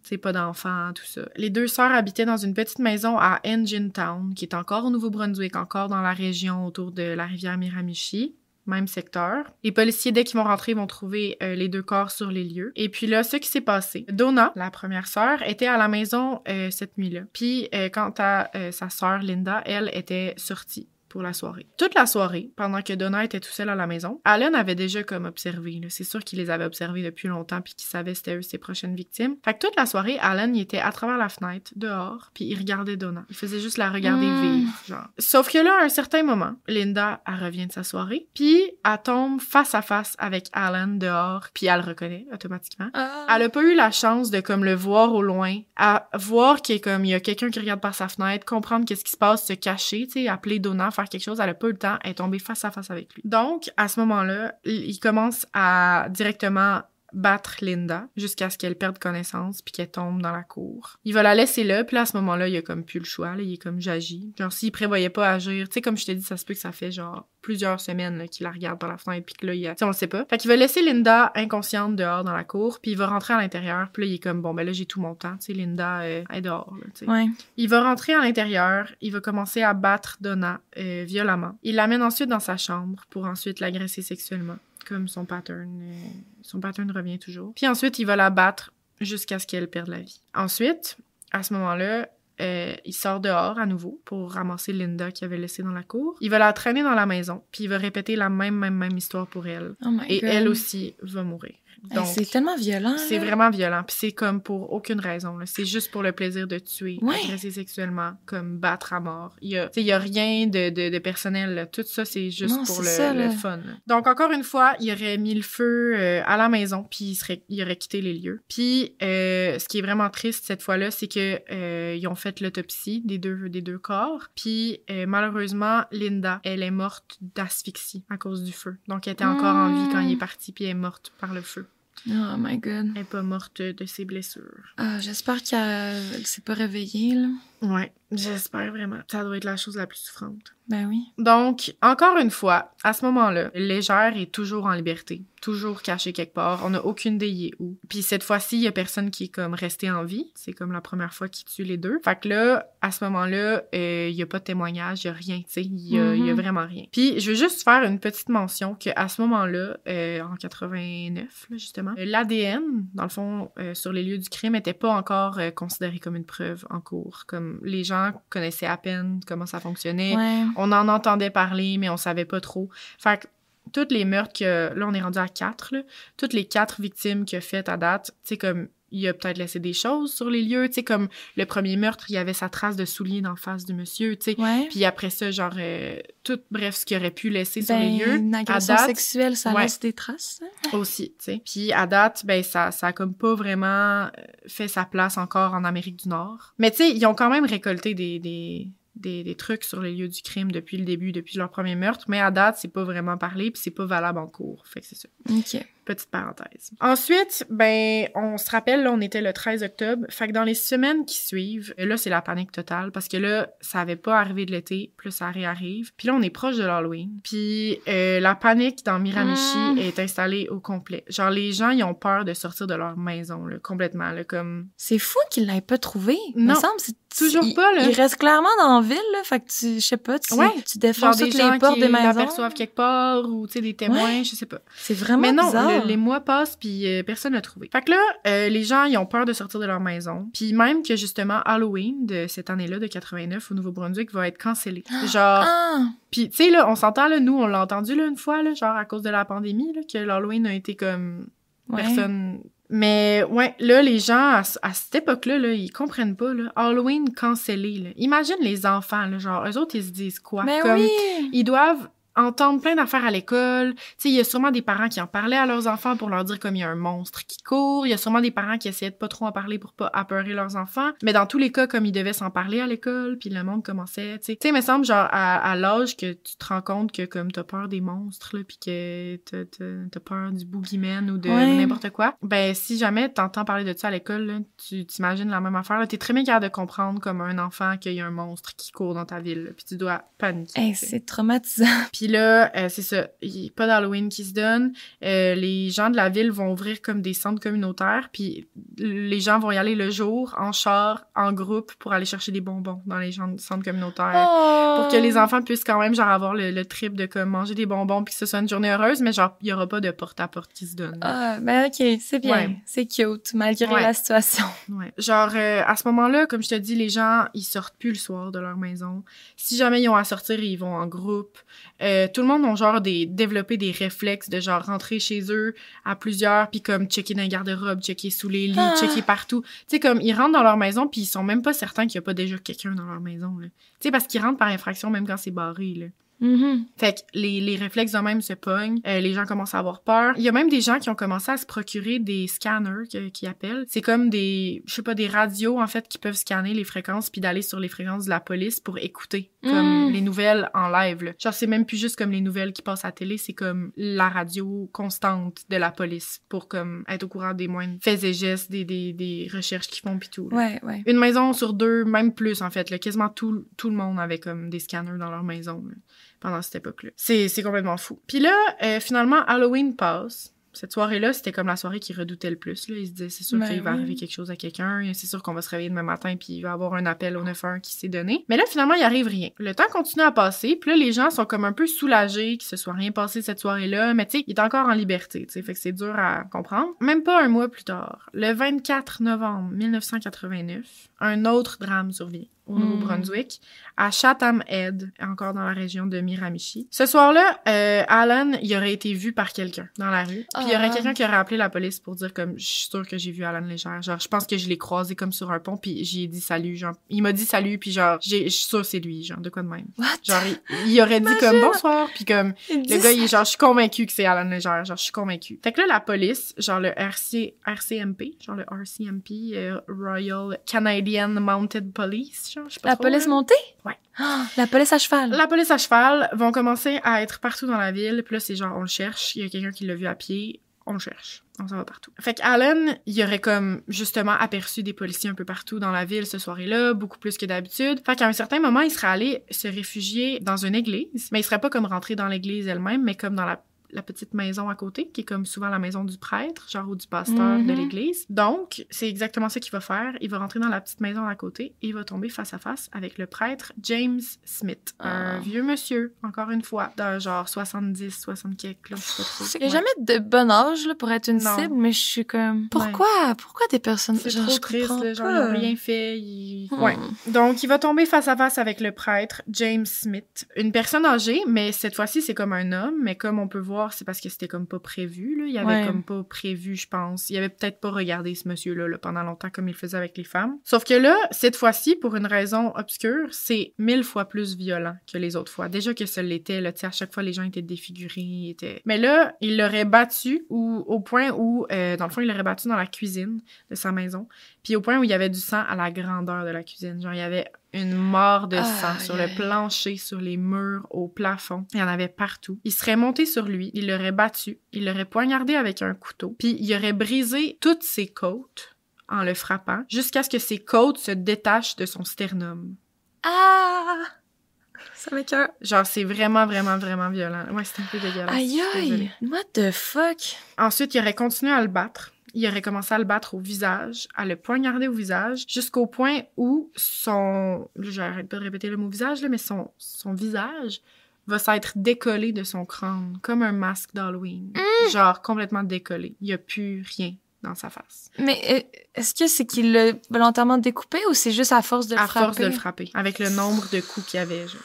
C'est pas d'enfants, tout ça. Les 2 sœurs habitaient dans une petite maison à Engine Town, qui est encore au Nouveau-Brunswick, encore dans la région autour de la rivière Miramichi. Même secteur. Les policiers, dès qu'ils vont rentrer, vont trouver les 2 corps sur les lieux. Et puis là, ce qui s'est passé, Donna, la première sœur, était à la maison cette nuit-là. Puis, quant à sa sœur Linda, elle était sortie pour la soirée. Toute la soirée, pendant que Donna était tout seul à la maison, Alan avait déjà comme observé. C'est sûr qu'il les avait observés depuis longtemps puis qu'il savait c'était eux ses prochaines victimes. Fait que toute la soirée, Alan, il était à travers la fenêtre, dehors, puis il regardait Donna. Il faisait juste la regarder vivre, genre. Sauf que là, à un certain moment, Linda, elle revient de sa soirée, puis elle tombe face à face avec Alan dehors, puis elle le reconnaît automatiquement. Elle a pas eu la chance de comme le voir au loin, à voir qu'il y a quelqu'un qui regarde par sa fenêtre, comprendre qu'est-ce qui se passe, se cacher, tu sais, appeler Donna, faire quelque chose, elle a pas eu le temps, elle est tombée face à face avec lui. Donc, à ce moment-là, il commence à directement battre Linda jusqu'à ce qu'elle perde connaissance puis qu'elle tombe dans la cour. Il va la laisser là, puis là, à ce moment-là, il a comme plus le choix, là, il est comme j'agis. Genre, s'il prévoyait pas agir, tu sais, comme je t'ai dit, ça se peut que ça fait genre plusieurs semaines là, qu'il la regarde par la fenêtre puis que là, tu sais, on le sait pas. Fait qu'il va laisser Linda inconsciente dehors dans la cour, puis il va rentrer à l'intérieur, puis là, il est comme, bon, ben là, j'ai tout mon temps, tu sais, Linda est dehors, là, tu sais. Il va rentrer à l'intérieur, il va commencer à battre Donna violemment. Il l'amène ensuite dans sa chambre pour ensuite l'agresser sexuellement. Comme son pattern revient toujours. Puis ensuite, il va la battre jusqu'à ce qu'elle perde la vie. Ensuite, à ce moment-là, il sort dehors à nouveau pour ramasser Linda qu'il avait laissée dans la cour. Il va la traîner dans la maison, puis il va répéter la même histoire pour elle. Et elle aussi va mourir. Donc, c'est tellement violent. C'est vraiment violent. Puis c'est comme pour aucune raison. Là. C'est juste pour le plaisir de tuer, agresser sexuellement, comme battre à mort. Il y a rien de personnel. Là. Tout ça, c'est juste pour le fun. Là. Donc, encore une fois, il aurait mis le feu à la maison, puis il aurait quitté les lieux. Puis, ce qui est vraiment triste cette fois-là, c'est que ils ont fait l'autopsie des deux corps. Puis, malheureusement, Linda, elle est morte d'asphyxie à cause du feu. Donc, elle était encore en vie quand il est parti, puis elle est morte par le feu. Oh my God. Elle est pas morte de ses blessures. J'espère qu'elle s'est pas réveillée, là. Ouais, j'espère vraiment. Ça doit être la chose la plus souffrante. Ben oui. Donc, encore une fois, à ce moment-là, Légère est toujours en liberté, toujours caché quelque part. On n'a aucune idée il est où. Puis cette fois-ci, il y a personne qui est comme resté en vie. C'est comme la première fois qu'il tue les 2. Fait que là, à ce moment-là, il y a pas de témoignage, il y a rien, tu sais, il y a vraiment rien. Puis je veux juste faire une petite mention qu'à ce moment-là, en 89, là, justement, l'ADN, dans le fond, sur les lieux du crime, était pas encore considéré comme une preuve en cours. Comme les gens connaissaient à peine comment ça fonctionnait. Ouais. On en entendait parler, mais on savait pas trop. Fait que toutes les meurtres là, on est rendu à 4, là. Toutes les 4 victimes qu'il a faites à date, tu sais, comme, il a peut-être laissé des choses sur les lieux, tu sais, comme le premier meurtre, il y avait sa trace de soulier d'en face du monsieur, tu sais. Ouais. Puis après ça, genre, tout, bref, ce qu'il aurait pu laisser sur les lieux. Une agression sexuelle, ça laisse des traces. Hein? Aussi, tu sais. Puis à date, ben, ça a comme pas vraiment fait sa place encore en Amérique du Nord. Mais tu sais, ils ont quand même récolté des trucs sur les lieux du crime depuis le début, depuis leur premier meurtre, mais à date, c'est pas vraiment parlé, puis c'est pas valable en cours. Fait que c'est ça. OK. Petite parenthèse. Ensuite, ben, on se rappelle, là, on était le 13 octobre. Fait que dans les semaines qui suivent, là, c'est la panique totale parce que là, ça avait pas arrivé de l'été, plus ça réarrive. Puis là, on est proche de l'Halloween. Puis la panique dans Miramichi est installée au complet. Genre, les gens, ils ont peur de sortir de leur maison, là, complètement, là, comme... C'est fou qu'ils l'aient pas trouvé. Non. Il me semble, c'est toujours pas, là. Il reste clairement dans la ville, là. Fait que tu, je sais pas, tu défonces toutes les portes des maisons. Genre des gens qui l'aperçoivent quelque part ou, tu sais, des témoins, je sais pas. C'est vraiment bizarre. Les mois passent, puis personne n'a trouvé. Fait que là, les gens, ils ont peur de sortir de leur maison. Puis même que, justement, Halloween de cette année-là, de 89, au Nouveau-Brunswick, va être cancellé. Genre... Puis, tu sais, là, on s'entend, là, nous, on l'a entendu, là, une fois, là, genre à cause de la pandémie, là, que l'Halloween a été comme... Personne... Mais, ouais, là, les gens, à cette époque-là, là, ils comprennent pas, là. Halloween cancellé, là. Imagine les enfants, là, genre, eux autres, ils se disent quoi? Mais comme, oui! Ils doivent entendre plein d'affaires à l'école. Tu sais, il y a sûrement des parents qui en parlaient à leurs enfants pour leur dire comme il y a un monstre qui court. Il y a sûrement des parents qui essayaient de pas trop en parler pour pas apeurer leurs enfants. Mais dans tous les cas, comme ils devaient s'en parler à l'école, puis le monde commençait, tu sais. Tu sais, il me semble, genre, à l'âge que tu te rends compte que comme t'as peur des monstres, là, puis que t'as peur du boogeyman ou de n'importe quoi, ben si jamais t'entends parler de ça à l'école, là, tu t'imagines la même affaire, là. T'es très bien capable de comprendre comme un enfant qu'il y a un monstre qui court dans ta ville, là, puis tu dois paniquer. Hey, c'est traumatisant. Puis là, c'est ça, il n'y a pas d'Halloween qui se donne. Les gens de la ville vont ouvrir comme des centres communautaires, puis les gens vont y aller le jour, en char, en groupe, pour aller chercher des bonbons dans les centres communautaires. Pour que les enfants puissent quand même, genre, avoir le trip de comme manger des bonbons, puis que ce soit une journée heureuse, mais genre, il n'y aura pas de porte-à-porte qui se donne. Ah, ben ok, c'est bien. Ouais. C'est cute, malgré la situation. Ouais. Genre, à ce moment-là, comme je te dis, les gens, ils sortent plus le soir de leur maison. Si jamais ils ont à sortir, ils vont en groupe. Tout le monde ont genre développé des réflexes de genre rentrer chez eux à plusieurs puis comme checker dans les garde-robes, checker sous les lits, checker partout. Tu sais, comme ils rentrent dans leur maison puis ils sont même pas certains qu'il y a pas déjà quelqu'un dans leur maison, là. Tu sais, parce qu'ils rentrent par infraction même quand c'est barré, là. Fait que les réflexes de même se pognent, les gens commencent à avoir peur. Il y a même des gens qui ont commencé à se procurer des scanners qui appellent. C'est comme des, je sais pas, des radios en fait qui peuvent scanner les fréquences puis d'aller sur les fréquences de la police pour écouter comme les nouvelles en live, là. Genre c'est même plus juste comme les nouvelles qui passent à la télé, c'est comme la radio constante de la police pour comme être au courant des moindres faits et gestes, des recherches qu'ils font pis tout, là. Ouais. Une maison sur deux, même plus en fait, là, quasiment tout le monde avait comme des scanners dans leur maison, là, pendant cette époque-là. C'est complètement fou. Puis là, finalement, Halloween passe. Cette soirée-là, c'était comme la soirée qu'ils redoutaient le plus, là. Ils se disaient, c'est sûr qu'il va arriver quelque chose à quelqu'un, c'est sûr qu'on va se réveiller demain matin puis il va y avoir un appel au 911 qui s'est donné. Mais là, finalement, il arrive rien. Le temps continue à passer, puis là, les gens sont comme un peu soulagés qu'il se soit rien passé cette soirée-là, mais tu sais, il est encore en liberté, tu sais, fait que c'est dur à comprendre. Même pas un mois plus tard, le 24 novembre 1989, un autre drame survient au Nouveau-Brunswick, à Chatham Head, encore dans la région de Miramichi. Ce soir-là, Alan, il aurait été vu par quelqu'un dans la rue. Puis il y aurait quelqu'un qui aurait appelé la police pour dire comme, je suis sûre que j'ai vu Alan Légère. Genre, je pense que je l'ai croisé comme sur un pont, puis j'y ai dit salut, genre. Il m'a dit salut, puis genre, je suis sûre que c'est lui, genre, de quoi de même. What? Genre, il aurait dit comme bonsoir, puis comme, le gars, il est genre, je suis convaincu que c'est Alan Légère, genre, je suis convaincu. Fait que là, la police, genre le RCMP, genre le RCMP, Royal Canadian Mounted Police, genre, je sais pas la trop, police là. montée? Ouais. Oh, la police à cheval. La police à cheval vont commencer à être partout dans la ville. Puis là, c'est genre, on le cherche. Il y a quelqu'un qui l'a vu à pied. On le cherche. On s'en va partout. Fait qu'Alan, il aurait comme, justement, aperçu des policiers un peu partout dans la ville ce soir-là, beaucoup plus que d'habitude. Fait qu'à un certain moment, il serait allé se réfugier dans une église. Mais il serait pas comme rentré dans l'église elle-même, mais comme dans la petite maison à côté, qui est comme souvent la maison du prêtre, genre, ou du pasteur de l'église. Donc, c'est exactement ça qu'il va faire. Il va rentrer dans la petite maison à côté et il va tomber face à face avec le prêtre James Smith. Un vieux monsieur, encore une fois, d'un genre 70, 60 quelques, là, je sais pas trop. C'est jamais de bon âge, là, pour être une cible, mais je suis comme, pourquoi des personnes, c'est genre, trop triste, là, genre, ils n'ont rien fait, Ouais. Donc, il va tomber face à face avec le prêtre James Smith. Une personne âgée, mais cette fois-ci, c'est comme un homme, mais comme on peut voir croire c'est parce que c'était comme pas prévu, là. Il avait comme pas prévu, je pense. Il avait peut-être pas regardé ce monsieur-là là, pendant longtemps comme il faisait avec les femmes. Sauf que là, cette fois-ci, pour une raison obscure, c'est 1000 fois plus violent que les autres fois. Déjà que ça l'était, là, tu sais, à chaque fois, les gens étaient défigurés, Mais là, il l'aurait battu au point où, dans le fond, il l'aurait battu dans la cuisine de sa maison. Puis au point où il y avait du sang à la grandeur de la cuisine. Genre, il y avait une mare de sang sur le plancher, sur les murs, au plafond. Il y en avait partout. Il serait monté sur lui, il l'aurait battu, il l'aurait poignardé avec un couteau, puis il aurait brisé toutes ses côtes en le frappant, jusqu'à ce que ses côtes se détachent de son sternum. Ah! Ça m'écoeure. Genre, c'est vraiment, vraiment, vraiment violent. Ouais, c'est un peu dégueulasse. Aïe aïe! What the fuck? Ensuite, il aurait continué à le battre. Il aurait commencé à le battre au visage, à le poignarder au visage, jusqu'au point où j'arrête pas de répéter le mot visage, là, mais son visage va s'être décollé de son crâne, comme un masque d'Halloween. Genre, complètement décollé. Il n'y a plus rien dans sa face. Mais est-ce que c'est qu'il l'a volontairement découpé ou c'est juste à force de le frapper? À force de le frapper, avec le nombre de coups qu'il y avait, genre.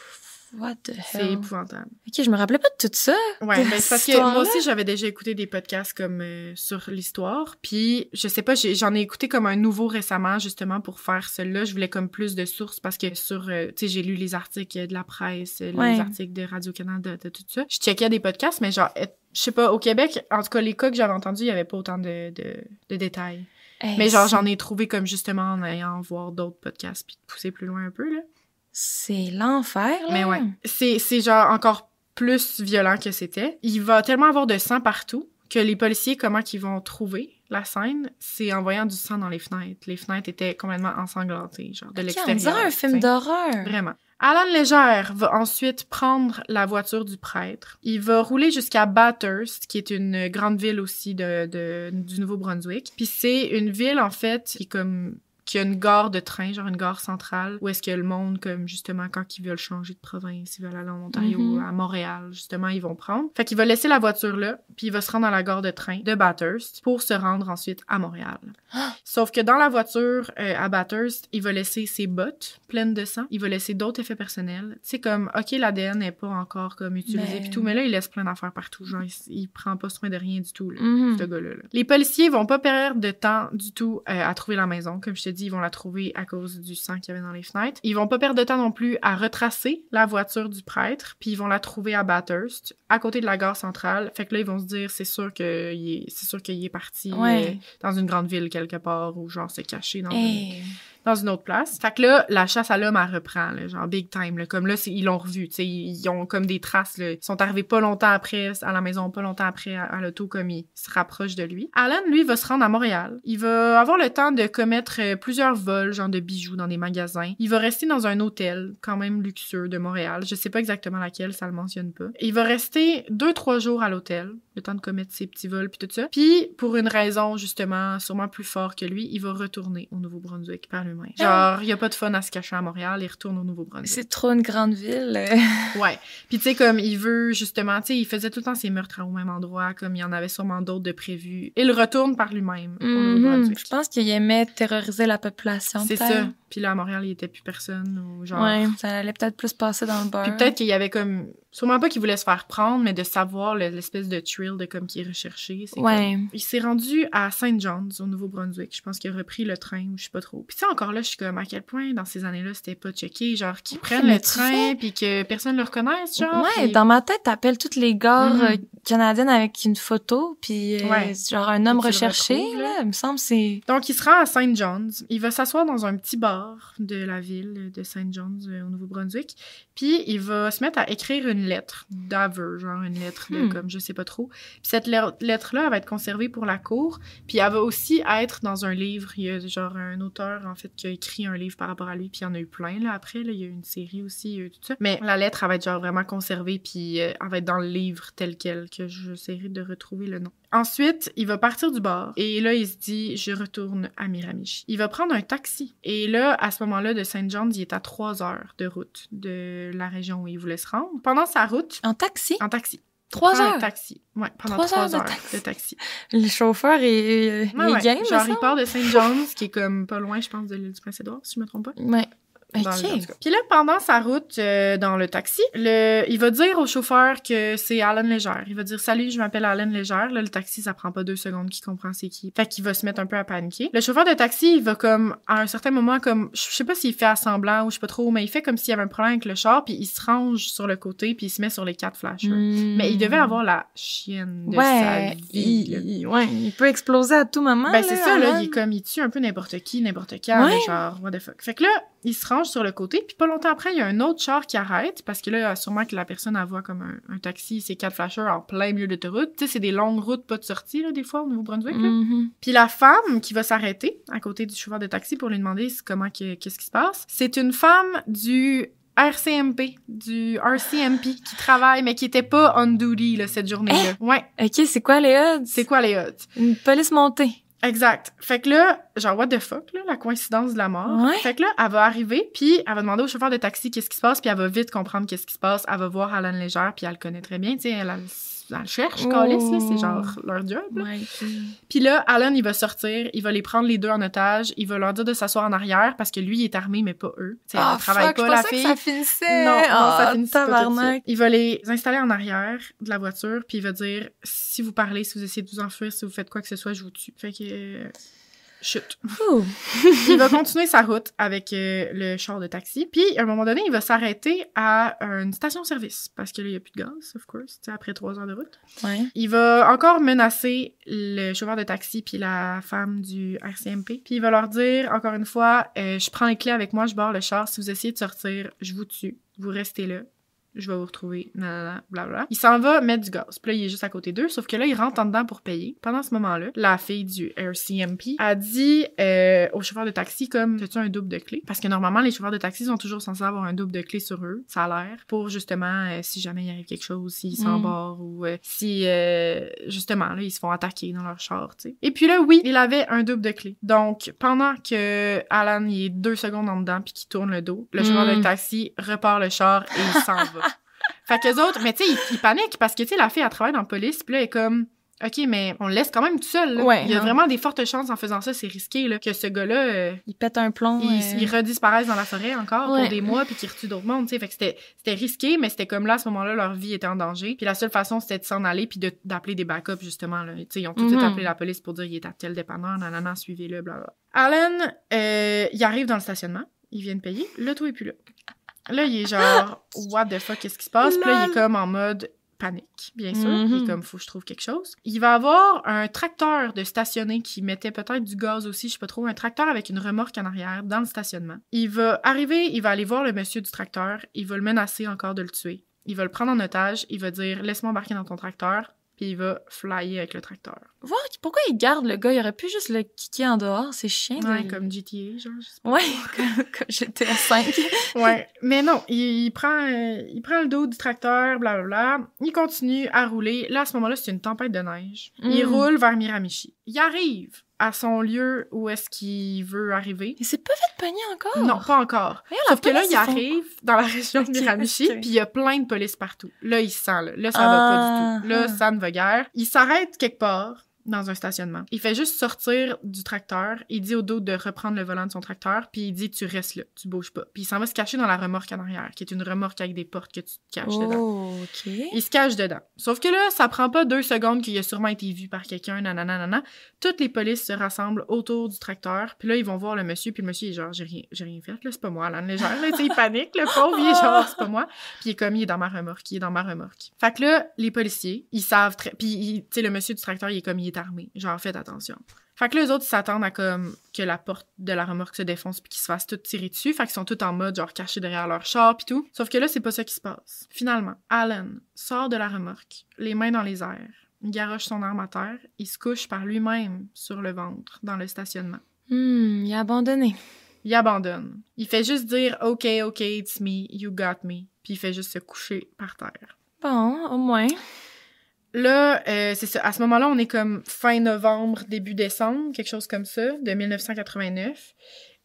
What the hell? C'est épouvantable. Ok, je me rappelais pas de tout ça. Ouais, ben c'est parce que moi aussi, j'avais déjà écouté des podcasts comme sur l'histoire. Puis, je sais pas, j'en ai écouté comme un nouveau récemment, justement, pour faire celui-là. Je voulais comme plus de sources parce que sur, tu sais, j'ai lu les articles de la presse, les articles de Radio-Canada, de tout ça. Je checkais des podcasts, mais genre, je sais pas, au Québec, en tout cas, les cas que j'avais entendus, il y avait pas autant de détails. Hey, mais genre, j'en ai trouvé comme justement en allant voir d'autres podcasts puis de pousser plus loin un peu, là. C'est l'enfer, là. Mais ouais. C'est genre encore plus violent que c'était. Il va tellement avoir de sang partout que les policiers, comment qu'ils vont trouver la scène, c'est en voyant du sang dans les fenêtres. Les fenêtres étaient complètement ensanglantées, genre de l'extérieur. On dirait un film d'horreur. Vraiment. Alan Légère va ensuite prendre la voiture du prêtre. Il va rouler jusqu'à Bathurst, qui est une grande ville aussi du Nouveau-Brunswick. Puis c'est une ville, en fait, qui a une gare de train, genre une gare centrale, où est-ce que le monde, comme justement, quand ils veulent changer de province, ils veulent aller en Ontario, à Montréal, justement, ils vont prendre. Fait qu'il va laisser la voiture là, puis il va se rendre à la gare de train de Bathurst pour se rendre ensuite à Montréal. Sauf que dans la voiture à Bathurst, il va laisser ses bottes pleines de sang, il va laisser d'autres effets personnels. Tu sais, comme, OK, l'ADN n'est pas encore comme utilisé pis tout, mais là, il laisse plein d'affaires partout. Genre, il prend pas soin de rien du tout, là, ce gars-là. Les policiers vont pas perdre de temps du tout à trouver la maison. Comme je te dis, ils vont la trouver à cause du sang qu'il y avait dans les fenêtres. Ils vont pas perdre de temps non plus à retracer la voiture du prêtre, puis ils vont la trouver à Bathurst, à côté de la gare centrale. Fait que là, ils vont se dire, c'est sûr qu'il est parti dans une grande ville quelque part, ou genre s'est caché dans une autre place. Fait que là, la chasse à l'homme, elle reprend, là, genre big time. Là. Comme là, ils l'ont revu, tu sais, ils ont comme des traces. Là. Ils sont arrivés pas longtemps après à la maison, pas longtemps après à l'auto, comme ils se rapprochent de lui. Alan, lui, va se rendre à Montréal. Il va avoir le temps de commettre plusieurs vols, genre de bijoux dans des magasins. Il va rester dans un hôtel, quand même luxueux, de Montréal. Je sais pas exactement laquelle, ça le mentionne pas. Il va rester 2-3 jours à l'hôtel, le temps de commettre ses petits vols puis tout ça. Puis, pour une raison, justement, sûrement plus fort que lui, il va retourner au Nouveau-Brunswick par lui-même. Genre, il y a pas de fun à se cacher à Montréal, il retourne au Nouveau-Brunswick. C'est trop une grande ville. Ouais. Puis tu sais, comme il veut, justement, tu sais, il faisait tout le temps ses meurtres au même endroit, comme il y en avait sûrement d'autres de prévus. Il retourne par lui-même au Nouveau-Brunswick. Je pense qu'il aimait terroriser la population. C'est ça. Puis là, à Montréal, il était plus personne, ou genre... Ouais, ça allait peut-être plus passer dans le beurre. Puis peut-être qu'il y avait comme... Sûrement pas qu'il voulait se faire prendre, mais de savoir l'espèce de thrill de comme qui est recherché. C'est comme... Il s'est rendu à St. John's, au Nouveau-Brunswick. Je pense qu'il a repris le train, ou je sais pas trop. Puis tu sais, encore là, je suis comme, à quel point, dans ces années-là, c'était pas checké, genre, qu'ils prennent le train, puis que personne le reconnaisse, genre. Ouais, dans ma tête, t'appelles toutes les gares canadiennes avec une photo, puis genre un homme recherché, là, il me semble, c'est... Donc, il se rend à St. John's. Il va s'asseoir dans un petit bar de la ville de St. John's, au Nouveau-Brunswick, puis il va se mettre à écrire une lettre d'aveu, genre une lettre de comme je sais pas trop. Puis cette lettre-là, elle va être conservée pour la cour, puis elle va aussi être dans un livre. Il y a genre un auteur, en fait, qui a écrit un livre par rapport à lui, puis il y en a eu plein, là, après, là, il y a eu une série aussi, tout ça. Mais la lettre, elle va être genre vraiment conservée, puis elle va être dans le livre tel quel, que j'essaierai de retrouver le nom. Ensuite, il va partir du bar, et là, il se dit, je retourne à Miramichi. Il va prendre un taxi. Et là, à ce moment-là, de St. John's, il est à 3 heures de route de la région où il voulait se rendre. Pendant sa route... En taxi? En taxi. 3 heures? Un taxi. Ouais, pendant 3 heures de taxi. Le chauffeur est game, genre, il part de St. John's, qui est comme pas loin, je pense, de l'île du Prince-Édouard, si je me trompe pas. Ouais. Puis là, pendant sa route dans le taxi, il va dire au chauffeur que c'est Alan Légère. Il va dire « Salut, je m'appelle Alan Légère. » Là, le taxi, ça prend pas 2 secondes qu'il comprend c'est qui. Fait qu'il va se mettre un peu à paniquer. Le chauffeur de taxi, il va comme, à un certain moment, comme, je sais pas s'il fait assemblant ou je sais pas trop, mais il fait comme s'il y avait un problème avec le char, puis il se range sur le côté, puis il se met sur les 4 flashers. Mais il devait avoir la chienne de sa vie. Il peut exploser à tout moment. Ben, c'est ça, là. Il tue un peu n'importe qui, n'importe quand, mais genre, what the fuck. Fait que là, il se range sur le côté, puis pas longtemps après, il y a un autre char qui arrête, parce que là, sûrement que la personne, elle voit comme un taxi, c'est 4 flashers en plein milieu d'autoroute. Tu sais, c'est des longues routes, pas de sortie, là, des fois, au Nouveau-Brunswick, là. Puis la femme qui va s'arrêter à côté du chauffeur de taxi pour lui demander qu'est-ce qui se passe, c'est une femme du RCMP, qui travaille, mais qui était pas on duty, là, cette journée-là. Ouais. OK, c'est quoi les odds? Une police montée. Exact. Fait que là, genre, what the fuck, là, la coïncidence de la mort. Ouais. Fait que là, elle va arriver, puis elle va demander au chauffeur de taxi qu'est-ce qui se passe, puis elle va vite comprendre qu'est-ce qui se passe. Elle va voir Alan Légère, puis elle le connaît très bien, tu sais, elle cherche, Callis, là, c'est genre leur job, là. Ouais. Puis là, Alan, il va sortir, il va les prendre les deux en otage, il va leur dire de s'asseoir en arrière, parce que lui, il est armé, mais pas eux. Tu sais, elle travaille pas, la fille. Que ça finissait. Non, ça finissait pas tout de tabarnak. suite. Il va les installer en arrière de la voiture, puis il va dire, si vous parlez, si vous essayez de vous enfuir, si vous faites quoi que ce soit, je vous tue. Fait que... chut. Il va continuer sa route avec le char de taxi. Puis, à un moment donné, il va s'arrêter à une station-service. Parce que là, il n'y a plus de gaz, of course, après 3 heures de route. Ouais. Il va encore menacer le chauffeur de taxi puis la femme du RCMP. Puis il va leur dire, encore une fois, je prends les clés avec moi, je barre le char. Si vous essayez de sortir, je vous tue. Vous restez là. Je vais vous retrouver, nanana, blablabla. Il s'en va mettre du gaz. Puis là, il est juste à côté d'eux, sauf que là, il rentre en dedans pour payer. Pendant ce moment-là, la fille du RCMP a dit au chauffeur de taxi comme, « As-tu un double de clés? » Parce que normalement, les chauffeurs de taxi sont toujours censés avoir un double de clés sur eux, ça a l'air, pour justement, si jamais il arrive quelque chose, s'ils s'embarrent ou si, justement, là, ils se font attaquer dans leur char, tu sais. Et puis là, oui, il avait un double de clés. Donc, pendant que Alan, il est 2 secondes en dedans puis qu'il tourne le dos, le chauffeur de taxi repart le char et il s'en va. Fait qu'eux autres, mais tu sais, ils paniquent parce que, tu sais, la fille, elle travaille dans la police, puis là, elle est comme, OK, mais on le laisse quand même tout seul, là. Ouais, il y a vraiment des fortes chances en faisant ça, c'est risqué, là, que ce gars-là... il pète un plomb. Il redisparaisse dans la forêt encore pour des mois, puis qu'il retue d'autres mondes, tu sais. Fait que c'était risqué, mais c'était comme là, à ce moment-là, leur vie était en danger. Puis la seule façon, c'était de s'en aller, puis d'appeler des backups, justement, là. Tu sais, ils ont tout de suite appelé la police pour dire, il est à tel dépanneur, nanana, suivez-le, blablabla. Alan, il arrive dans le stationnement, il vient de payer, l'auto est plus là. Là, il est genre, what the fuck, qu'est-ce qui se passe? Puis là, il est comme en mode panique, bien sûr. Il est comme, faut que je trouve quelque chose. Il va avoir un tracteur de stationné qui mettait peut-être du gaz aussi, je sais pas trop, un tracteur avec une remorque en arrière dans le stationnement. Il va arriver, il va aller voir le monsieur du tracteur, il va le menacer encore de le tuer. Il va le prendre en otage, il va dire, laisse-moi embarquer dans ton tracteur. Puis il va flyer avec le tracteur. Voir pourquoi il garde le gars? Il aurait pu juste le kicker en dehors, c'est chiant. Ouais, comme GTA, genre, je sais pas. Ouais, comme GTA 5. Ouais, mais non, il prend le dos du tracteur, blablabla. Il continue à rouler. Là, à ce moment-là, c'est une tempête de neige. Il roule vers Miramichi. Il arrive à son lieu où est-ce qu'il veut arriver. Il s'est pas fait pogner encore? Non, pas encore. Sauf que là, il arrive dans la région de Miramichi, puis il y a plein de police partout. Là, il se sent, là. Là, ça va pas du tout. Là, ça ne va guère. Il s'arrête quelque part dans un stationnement. Il fait juste sortir du tracteur. Il dit au dos de reprendre le volant de son tracteur, puis il dit, tu restes là, tu bouges pas. Puis il s'en va se cacher dans la remorque en arrière, qui est une remorque avec des portes que tu te caches dedans. OK. Il se cache dedans. Sauf que là, ça prend pas 2 secondes qu'il a sûrement été vu par quelqu'un, nanana. Toutes les polices se rassemblent autour du tracteur, puis là, ils vont voir le monsieur, puis le monsieur est genre, j'ai rien fait, là, c'est pas moi, Alan Légère, là, tu sais, il panique, le pauvre, il est genre, c'est pas moi. Puis il est comme, il est dans ma remorque. Fait que là, les policiers, ils savent puis, tu sais, le monsieur du tracteur, il est comme, il est armé. Genre, faites attention. Fait que là, eux autres, ils s'attendent à comme que la porte de la remorque se défonce puis qu'ils se fassent tout tirer dessus. Fait qu'ils sont tous en mode, genre, cachés derrière leur char pis tout. Sauf que là, c'est pas ça qui se passe. Finalement, Alan sort de la remorque, les mains dans les airs, il garoche son arme à terre, il se couche par lui-même sur le ventre dans le stationnement. Il a abandonné. Il abandonne. Il fait juste dire « OK, it's me, you got me », puis il fait juste se coucher par terre. Bon, au moins. Là, c'est ça. À ce moment-là, on est comme fin novembre, début décembre, quelque chose comme ça, de 1989.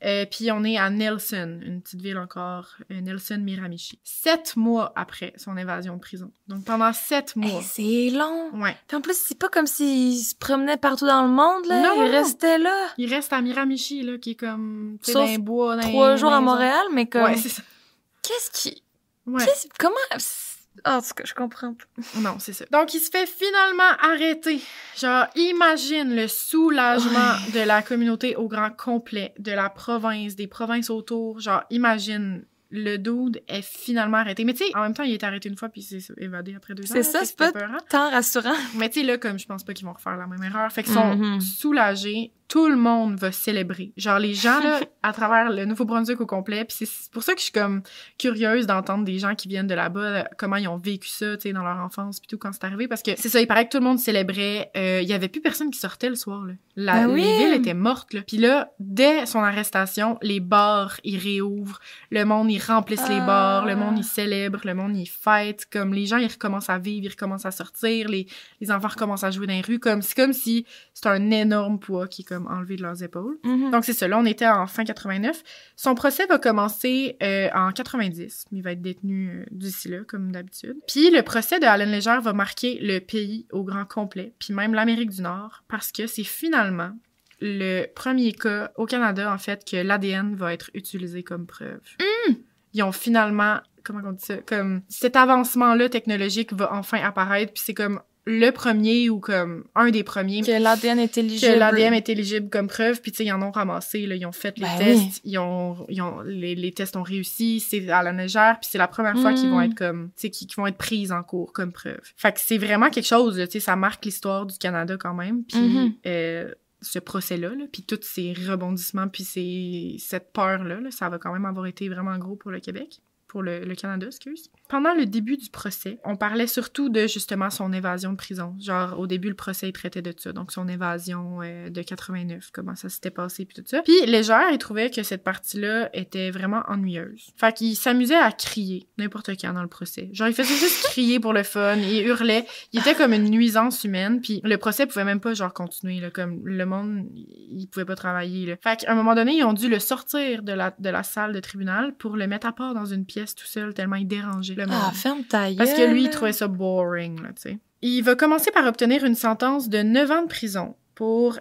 Puis on est à Nelson, une petite ville encore, Nelson Miramichi. 7 mois après son évasion de prison. Donc pendant 7 mois. C'est long! Ouais. Puis en plus, c'est pas comme s'il se promenait partout dans le monde, là. Non, il restait là. Il reste à Miramichi, là, qui est comme... Sauf dans les bois, 3 jours à Montréal, mais comme... Ouais, c'est ça. Qu'est-ce qui... Ouais. Comment... En tout cas, je comprends pas. Non, c'est ça. Donc, il se fait finalement arrêter. Genre, imagine le soulagement de la communauté au grand complet, de la province, des provinces autour. Genre, imagine, le dude est finalement arrêté. Mais tu sais, en même temps, il est arrêté une fois puis il s'est évadé après 2 ans. C'est ça, c'est pas tant rassurant. Mais tu sais, là, comme je pense pas qu'ils vont refaire la même erreur. Fait qu'ils sont soulagés. Tout le monde va célébrer. Genre, les gens, là, à travers le Nouveau-Brunswick au complet, puis c'est pour ça que je suis comme curieuse d'entendre des gens qui viennent de là-bas, comment ils ont vécu ça, tu sais, dans leur enfance, puis tout, quand c'est arrivé, parce que c'est ça, il paraît que tout le monde célébrait. Il y avait plus personne qui sortait le soir, là. Les villes étaient mortes, là. Puis là, dès son arrestation, les bars, ils réouvrent, le monde, ils remplissent les bars, le monde, ils célèbrent, le monde, ils fêtent, comme les gens, ils recommencent à vivre, ils recommencent à sortir, les enfants recommencent à jouer dans les rues, c'est comme si c'était un énorme poids qui est comme enlevé de leurs épaules. Donc, c'est ça. Là, on était en fin 89. Son procès va commencer en 90. Il va être détenu d'ici là, comme d'habitude. Puis, le procès de Allen Legere va marquer le pays au grand complet, puis même l'Amérique du Nord, parce que c'est finalement le premier cas au Canada, en fait, que l'ADN va être utilisé comme preuve. Ils ont finalement... Comment on dit ça? Comme, cet avancement-là technologique va enfin apparaître, puis c'est comme le premier ou comme un des premiers. Que l'ADN est éligible. Que l'ADN est éligible comme preuve, puis tu sais, ils en ont ramassé, là, ils ont fait les tests, les tests ont réussi, c'est à la Legere, puis c'est la première fois qu'ils vont être comme, tu sais, qu'ils vont être prises en cours comme preuve. Fait que c'est vraiment quelque chose, tu sais, ça marque l'histoire du Canada quand même, puis ce procès-là, puis tous ces rebondissements, puis cette peur-là, ça va quand même avoir été vraiment gros pour le Québec. Pour le Canada, excuse. Pendant le début du procès, on parlait surtout de, justement, son évasion de prison. Genre, au début, le procès, il traitait de ça. Donc, son évasion de 89, comment ça s'était passé, puis tout ça. Puis, Legere, il trouvait que cette partie-là était vraiment ennuyeuse. Fait qu'il s'amusait à crier n'importe quand dans le procès. Genre, il faisait juste crier pour le fun, il hurlait. Il était comme une nuisance humaine, puis le procès pouvait même pas, genre, continuer, là, comme le monde, il pouvait pas travailler, là. Fait qu'à un moment donné, ils ont dû le sortir de la salle de tribunal pour le mettre à part dans une pièce tout seul, tellement il dérangeait le monde. Ah, ferme ta gueule! Parce que lui, il trouvait ça boring, là, tu sais. Il va commencer par obtenir une sentence de 9 ans de prison pour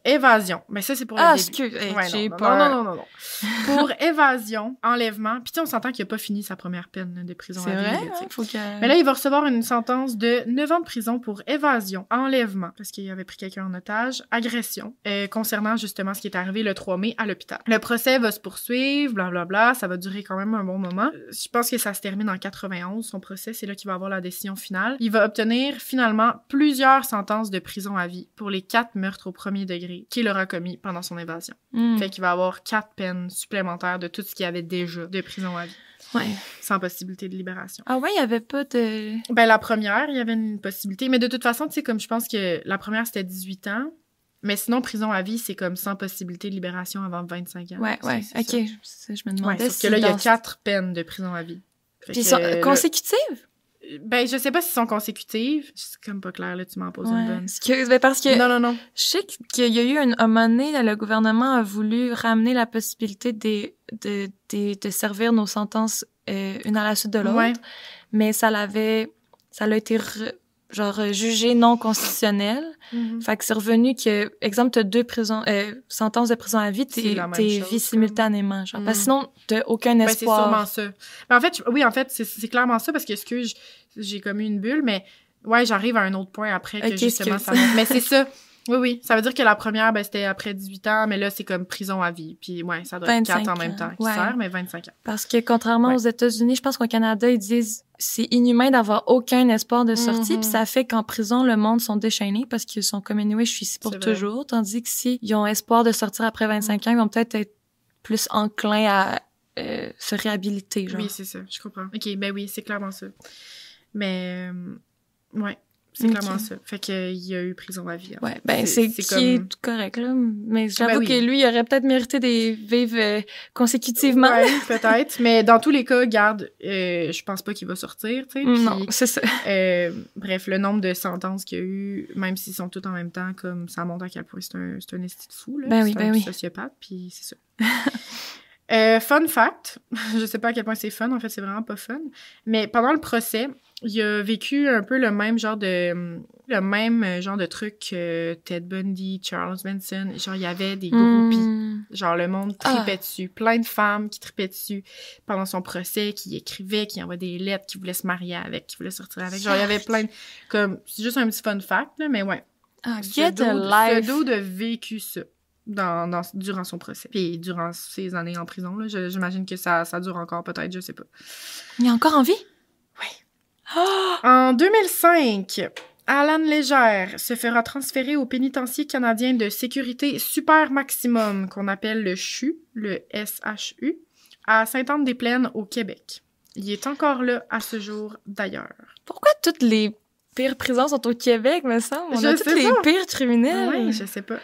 évasion. Mais ça, c'est pour le début. Excuse, j'ai peur. Non. Pour évasion, enlèvement. Puis tu sais, on s'entend qu'il a pas fini sa première peine là, de prison à vie. C'est vrai, faut que... Mais là, il va recevoir une sentence de 9 ans de prison pour évasion, enlèvement, parce qu'il avait pris quelqu'un en otage, agression, concernant justement ce qui est arrivé le 3 mai à l'hôpital. Le procès va se poursuivre, blablabla, ça va durer quand même un bon moment. Je pense que ça se termine en 91, son procès, c'est là qu'il va avoir la décision finale. Il va obtenir finalement plusieurs sentences de prison à vie pour les 4 meurtres au premier degré qu'il aura commis pendant son évasion. Fait qu'il va avoir 4 peines supplémentaires de tout ce qu'il y avait déjà de prison à vie. Ouais. Sans possibilité de libération. Ah ouais, il y avait pas de... Ben, la première, il y avait une possibilité. Mais de toute façon, tu sais, comme je pense que la première, c'était 18 ans. Mais sinon, prison à vie, c'est comme sans possibilité de libération avant 25 ans. Ouais. OK. Ça, je me demandais sauf que là, il y a 4 peines de prison à vie. Puis ils sont consécutives? Ben, je sais pas s'ils sont consécutives. C'est comme pas clair, là, tu m'en poses une bonne. Parce que... Non. Je sais qu'il y a eu un moment donné, le gouvernement a voulu ramener la possibilité de servir nos sentences une à la suite de l'autre. Mais ça l'a été jugé non constitutionnel. Fait que c'est revenu que, exemple, t'as 2 sentences de prison à vie, t'es vie simultanément, genre. Parce que sinon, t'as aucun espoir. Ben, c'est sûrement ça. Mais en fait, c'est clairement ça, parce que j'ai commis une bulle, mais ouais, j'arrive à un autre point après que justement ça... Mais c'est ça. Oui. Ça veut dire que la première, ben, c'était après 18 ans, mais là, c'est comme prison à vie. Puis, ouais, ça doit être 4 en même temps qui sert, mais 25 ans. Parce que contrairement aux États-Unis, je pense qu'au Canada, ils disent c'est inhumain d'avoir aucun espoir de sortie, puis ça fait qu'en prison, le monde sont déchaînés parce qu'ils sont comme anyway, je suis ici pour toujours. Tandis que s'ils ont espoir de sortir après 25 ans, ils vont peut-être être plus enclins à se réhabiliter, genre. Oui, c'est ça, je comprends. OK, ben oui, c'est clairement ça. Mais, ouais. C'est clairement ça. Fait qu'il y a eu prison à vie. Ouais, ben c'est tout correct, là. Mais j'avoue que lui, il aurait peut-être mérité des vivre consécutivement. Ouais, peut-être. Mais dans tous les cas, garde, je pense pas qu'il va sortir, tu sais. Non, c'est ça. Bref, le nombre de sentences qu'il y a eu, même s'ils sont tous en même temps, comme ça montre à quel point c'est un esti de fou, là. Ben oui, sociopathe, puis c'est ça. Fun fact, je sais pas à quel point c'est fun, en fait, c'est vraiment pas fun, mais pendant le procès, il a vécu un peu le même genre de truc que Ted Bundy, Charles Manson. Genre, il y avait des groupies. Genre, le monde tripait dessus. Plein de femmes qui tripaient dessus pendant son procès, qui écrivaient, qui envoyaient des lettres, qui voulaient se marier avec, qui voulaient sortir avec. Genre, il y avait plein de... Comme, c'est juste un petit fun fact, là, mais ouais. Get a life! Ce dude a vécu ça. Durant son procès. Puis durant ses années en prison, là, j'imagine que ça dure encore peut-être, je sais pas. Il est encore en vie? Oui. Oh! En 2005, Alan Légère se fera transférer au pénitencier canadien de sécurité super maximum, qu'on appelle le CHU, le SHU, à Sainte-Anne-des-Plaines, au Québec. Il est encore là à ce jour, d'ailleurs. Pourquoi toutes les pires prisons sont au Québec, me semble? On a tous les pires criminels. Oui, je sais pas.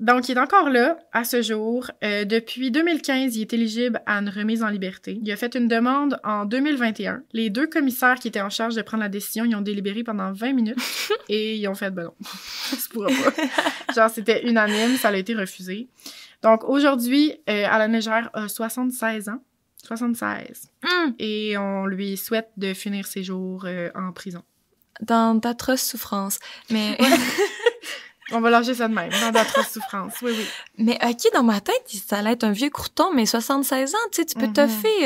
Donc, il est encore là, à ce jour. Depuis 2015, il est éligible à une remise en liberté. Il a fait une demande en 2021. Les 2 commissaires qui étaient en charge de prendre la décision, ils ont délibéré pendant 20 minutes et ils ont fait « ben non, ça se pourra pas ». Genre, c'était unanime, ça a été refusé. Donc, aujourd'hui, Alan Légère a 76 ans. 76. Et on lui souhaite de finir ses jours en prison. Dans d'atroces souffrances. Mais... On va lâcher ça de même, dans d'atroces souffrances. Oui, oui. Mais OK, dans ma tête, ça allait être un vieux crouton, mais 76 ans, tu sais, tu peux toffer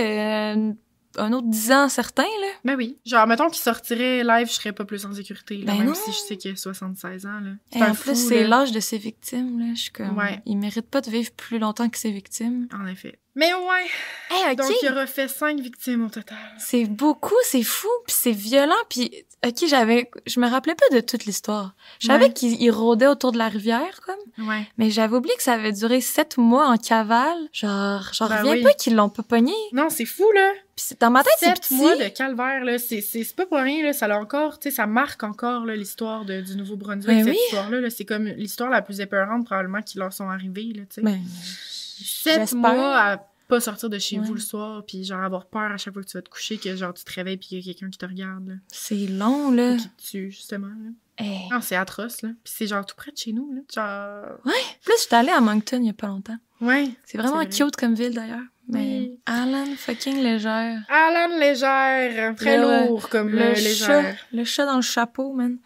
un autre 10 ans certain, là. Ben oui. Genre, mettons qu'il sortirait live, je serais pas plus en sécurité, là, même non. si je sais qu'il a 76 ans, là. Et en plus, c'est l'âge de ses victimes, là. Je suis comme... Ouais. Il mérite pas de vivre plus longtemps que ses victimes. En effet. Mais ouais! Hey, OK. Donc, il aura fait 5 victimes au total. C'est beaucoup, c'est fou, puis c'est violent, puis... OK, je me rappelais pas de toute l'histoire. Je savais qu'il rôdait autour de la rivière, comme. Ouais. Mais j'avais oublié que ça avait duré 7 mois en cavale. J'en reviens pas qu'ils l'ont pas pogné. Non, c'est fou, là. Puis dans ma tête, c'est petit. 7 mois de calvaire, là. C'est pas pour rien, là. Ça l'a encore, tu sais, ça marque encore, là, l'histoire du Nouveau-Brunswick, cette histoire-là, là. C'est comme l'histoire la plus épeurante, probablement, qui leur sont arrivés, là, tu sais. Ben, 7 mois à pas sortir de chez vous le soir, puis genre avoir peur à chaque fois que tu vas te coucher, que genre tu te réveilles puis qu'il y a quelqu'un qui te regarde, là. C'est long, là. Qui te tue, justement, là. Hey. Non, c'est atroce, là. Puis c'est genre tout près de chez nous, là. Genre... Ouais. Plus, j'étais allée à Moncton il y a pas longtemps. Ouais. C'est vraiment cute comme ville, d'ailleurs. Mais oui. Alan fucking Légère. Alan Légère. Très lourd comme le Légère. Le chat dans le chapeau, man.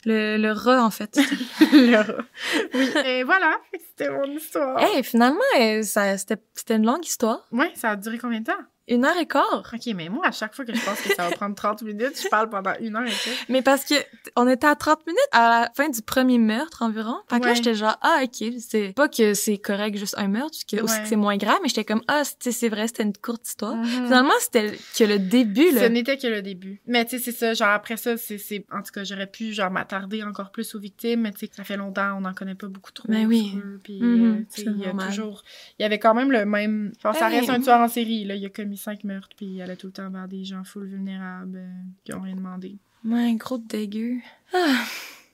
Le rat, en fait. Le rat. Oui, et voilà, c'était mon histoire. Hey, finalement, c'était une longue histoire. Ouais, ça a duré combien de temps? 1h15. OK, mais moi, à chaque fois que je pense que ça va prendre 30 minutes, je parle pendant 1 heure et quelques. Mais parce que on était à 30 minutes à la fin du premier meurtre environ. Fait que là, j'étais genre, OK, c'est pas que c'est correct juste un meurtre, aussi que c'est moins grave, mais j'étais comme, c'est vrai, c'était une courte histoire. Finalement, c'était que le début, là. Ce n'était que le début. Mais tu sais, c'est ça, genre après ça, c'est en tout cas, j'aurais pu genre m'attarder encore plus aux victimes, mais tu sais, ça fait longtemps, on n'en connaît pas beaucoup trop. Mais oui. Puis, tu sais, il y avait quand même le même, genre, ça reste un tueur en série, là, il a commis 5 meurtres, puis il allait tout le temps vers des gens full vulnérables qui ont rien demandé. Ouais, gros dégueu.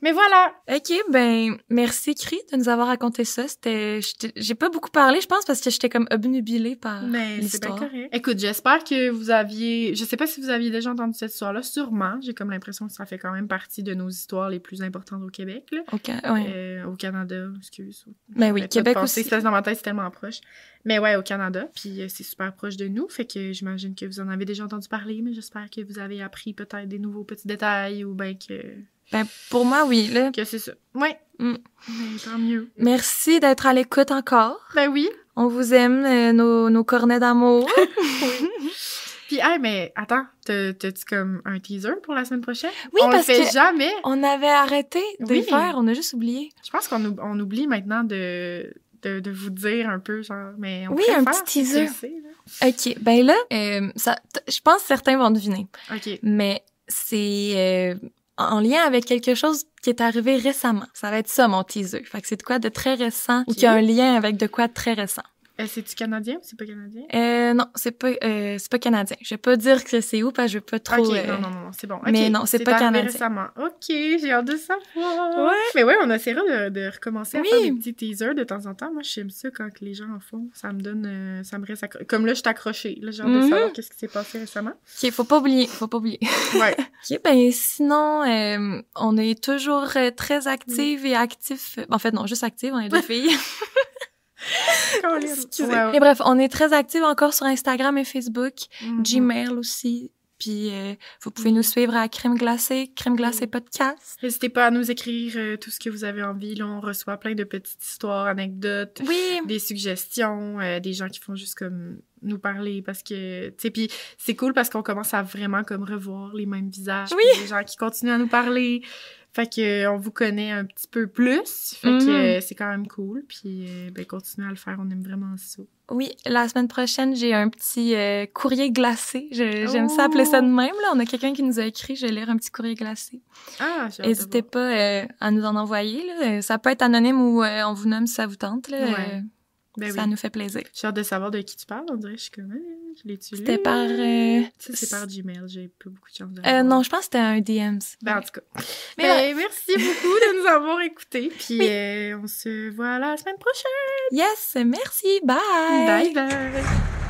Mais voilà! OK, ben, merci, Cri, de nous avoir raconté ça. J'ai pas beaucoup parlé, je pense, parce que j'étais comme obnubilée par l'histoire. C'est bien correct. Écoute, j'espère que vous aviez... Je sais pas si vous aviez déjà entendu cette histoire-là, sûrement. J'ai comme l'impression que ça fait quand même partie de nos histoires les plus importantes au Québec, là. Au Canada, excuse. Ben oui, Québec aussi. C'est dans ma tête, c'est tellement proche. Mais ouais, au Canada, puis c'est super proche de nous, fait que j'imagine que vous en avez déjà entendu parler, mais j'espère que vous avez appris peut-être des nouveaux petits détails, ou ben que... Ben, pour moi, oui, là. Que c'est ça. Ouais. Mais tant mieux. Merci d'être à l'écoute encore. Ben oui. On vous aime, nos cornets d'amour. Oui. Puis, mais attends, t'as-tu comme un teaser pour la semaine prochaine? Oui, on parce le fait que jamais. On avait arrêté de le faire, on a juste oublié. Je pense qu'on oublie maintenant de vous dire un peu, genre, mais on un petit teaser. OK, ben là, je pense que certains vont deviner. OK. Mais c'est en lien avec quelque chose qui est arrivé récemment. Ça va être ça, mon teaser. Fait que c'est de quoi de très récent ou qui a un lien avec de quoi de très récent. C'est-tu canadien ou c'est pas canadien? Non, c'est pas canadien. Je vais pas dire que c'est où parce que je vais pas trop... OK, non, c'est bon. Okay. Mais non, c'est pas canadien. Récemment. OK, j'ai hâte de savoir. Ouais. Mais ouais, on essaiera de recommencer à faire des petits teasers de temps en temps. Moi, j'aime ça quand les gens en font. Ça me donne... ça me reste accroché. Comme là, je suis accrochée. Là, j'ai hâte de savoir qu'est-ce qui s'est passé récemment. OK, faut pas oublier. Ouais. OK, ben sinon, on est toujours très actives et actifs. En fait, non, juste actives, on est deux filles. Ouais. Et bref, on est très actifs encore sur Instagram et Facebook, Gmail aussi. Puis vous pouvez nous suivre à Crème Glacée Podcast. N'hésitez pas à nous écrire tout ce que vous avez envie. Là, on reçoit plein de petites histoires, anecdotes, des suggestions, des gens qui font juste comme nous parler parce que, tu sais, puis c'est cool parce qu'on commence à vraiment comme revoir les mêmes visages. Oui! Des gens qui continuent à nous parler. Fait que on vous connaît un petit peu plus. Fait que c'est quand même cool. Puis continuez à le faire. On aime vraiment ça. Oui, la semaine prochaine, j'ai un petit courrier glacé. J'aime ça appeler ça de même. Là. On a quelqu'un qui nous a écrit. Je vais lire un petit courrier glacé. Ah, j'ai hâte N'hésitez pas à nous en envoyer. Là. Ça peut être anonyme ou on vous nomme si ça vous tente. Là. Ouais. Ça nous fait plaisir. J'ai hâte de savoir de qui tu parles. On dirait que je suis comme, je l'ai-tu lu? C'était par... c'est par Gmail. J'ai pas beaucoup de chance de non, je pense que c'était un DMs. En tout cas. Mais merci beaucoup de nous avoir écoutés. Puis on se voit la semaine prochaine. Yes, merci. Bye. Bye.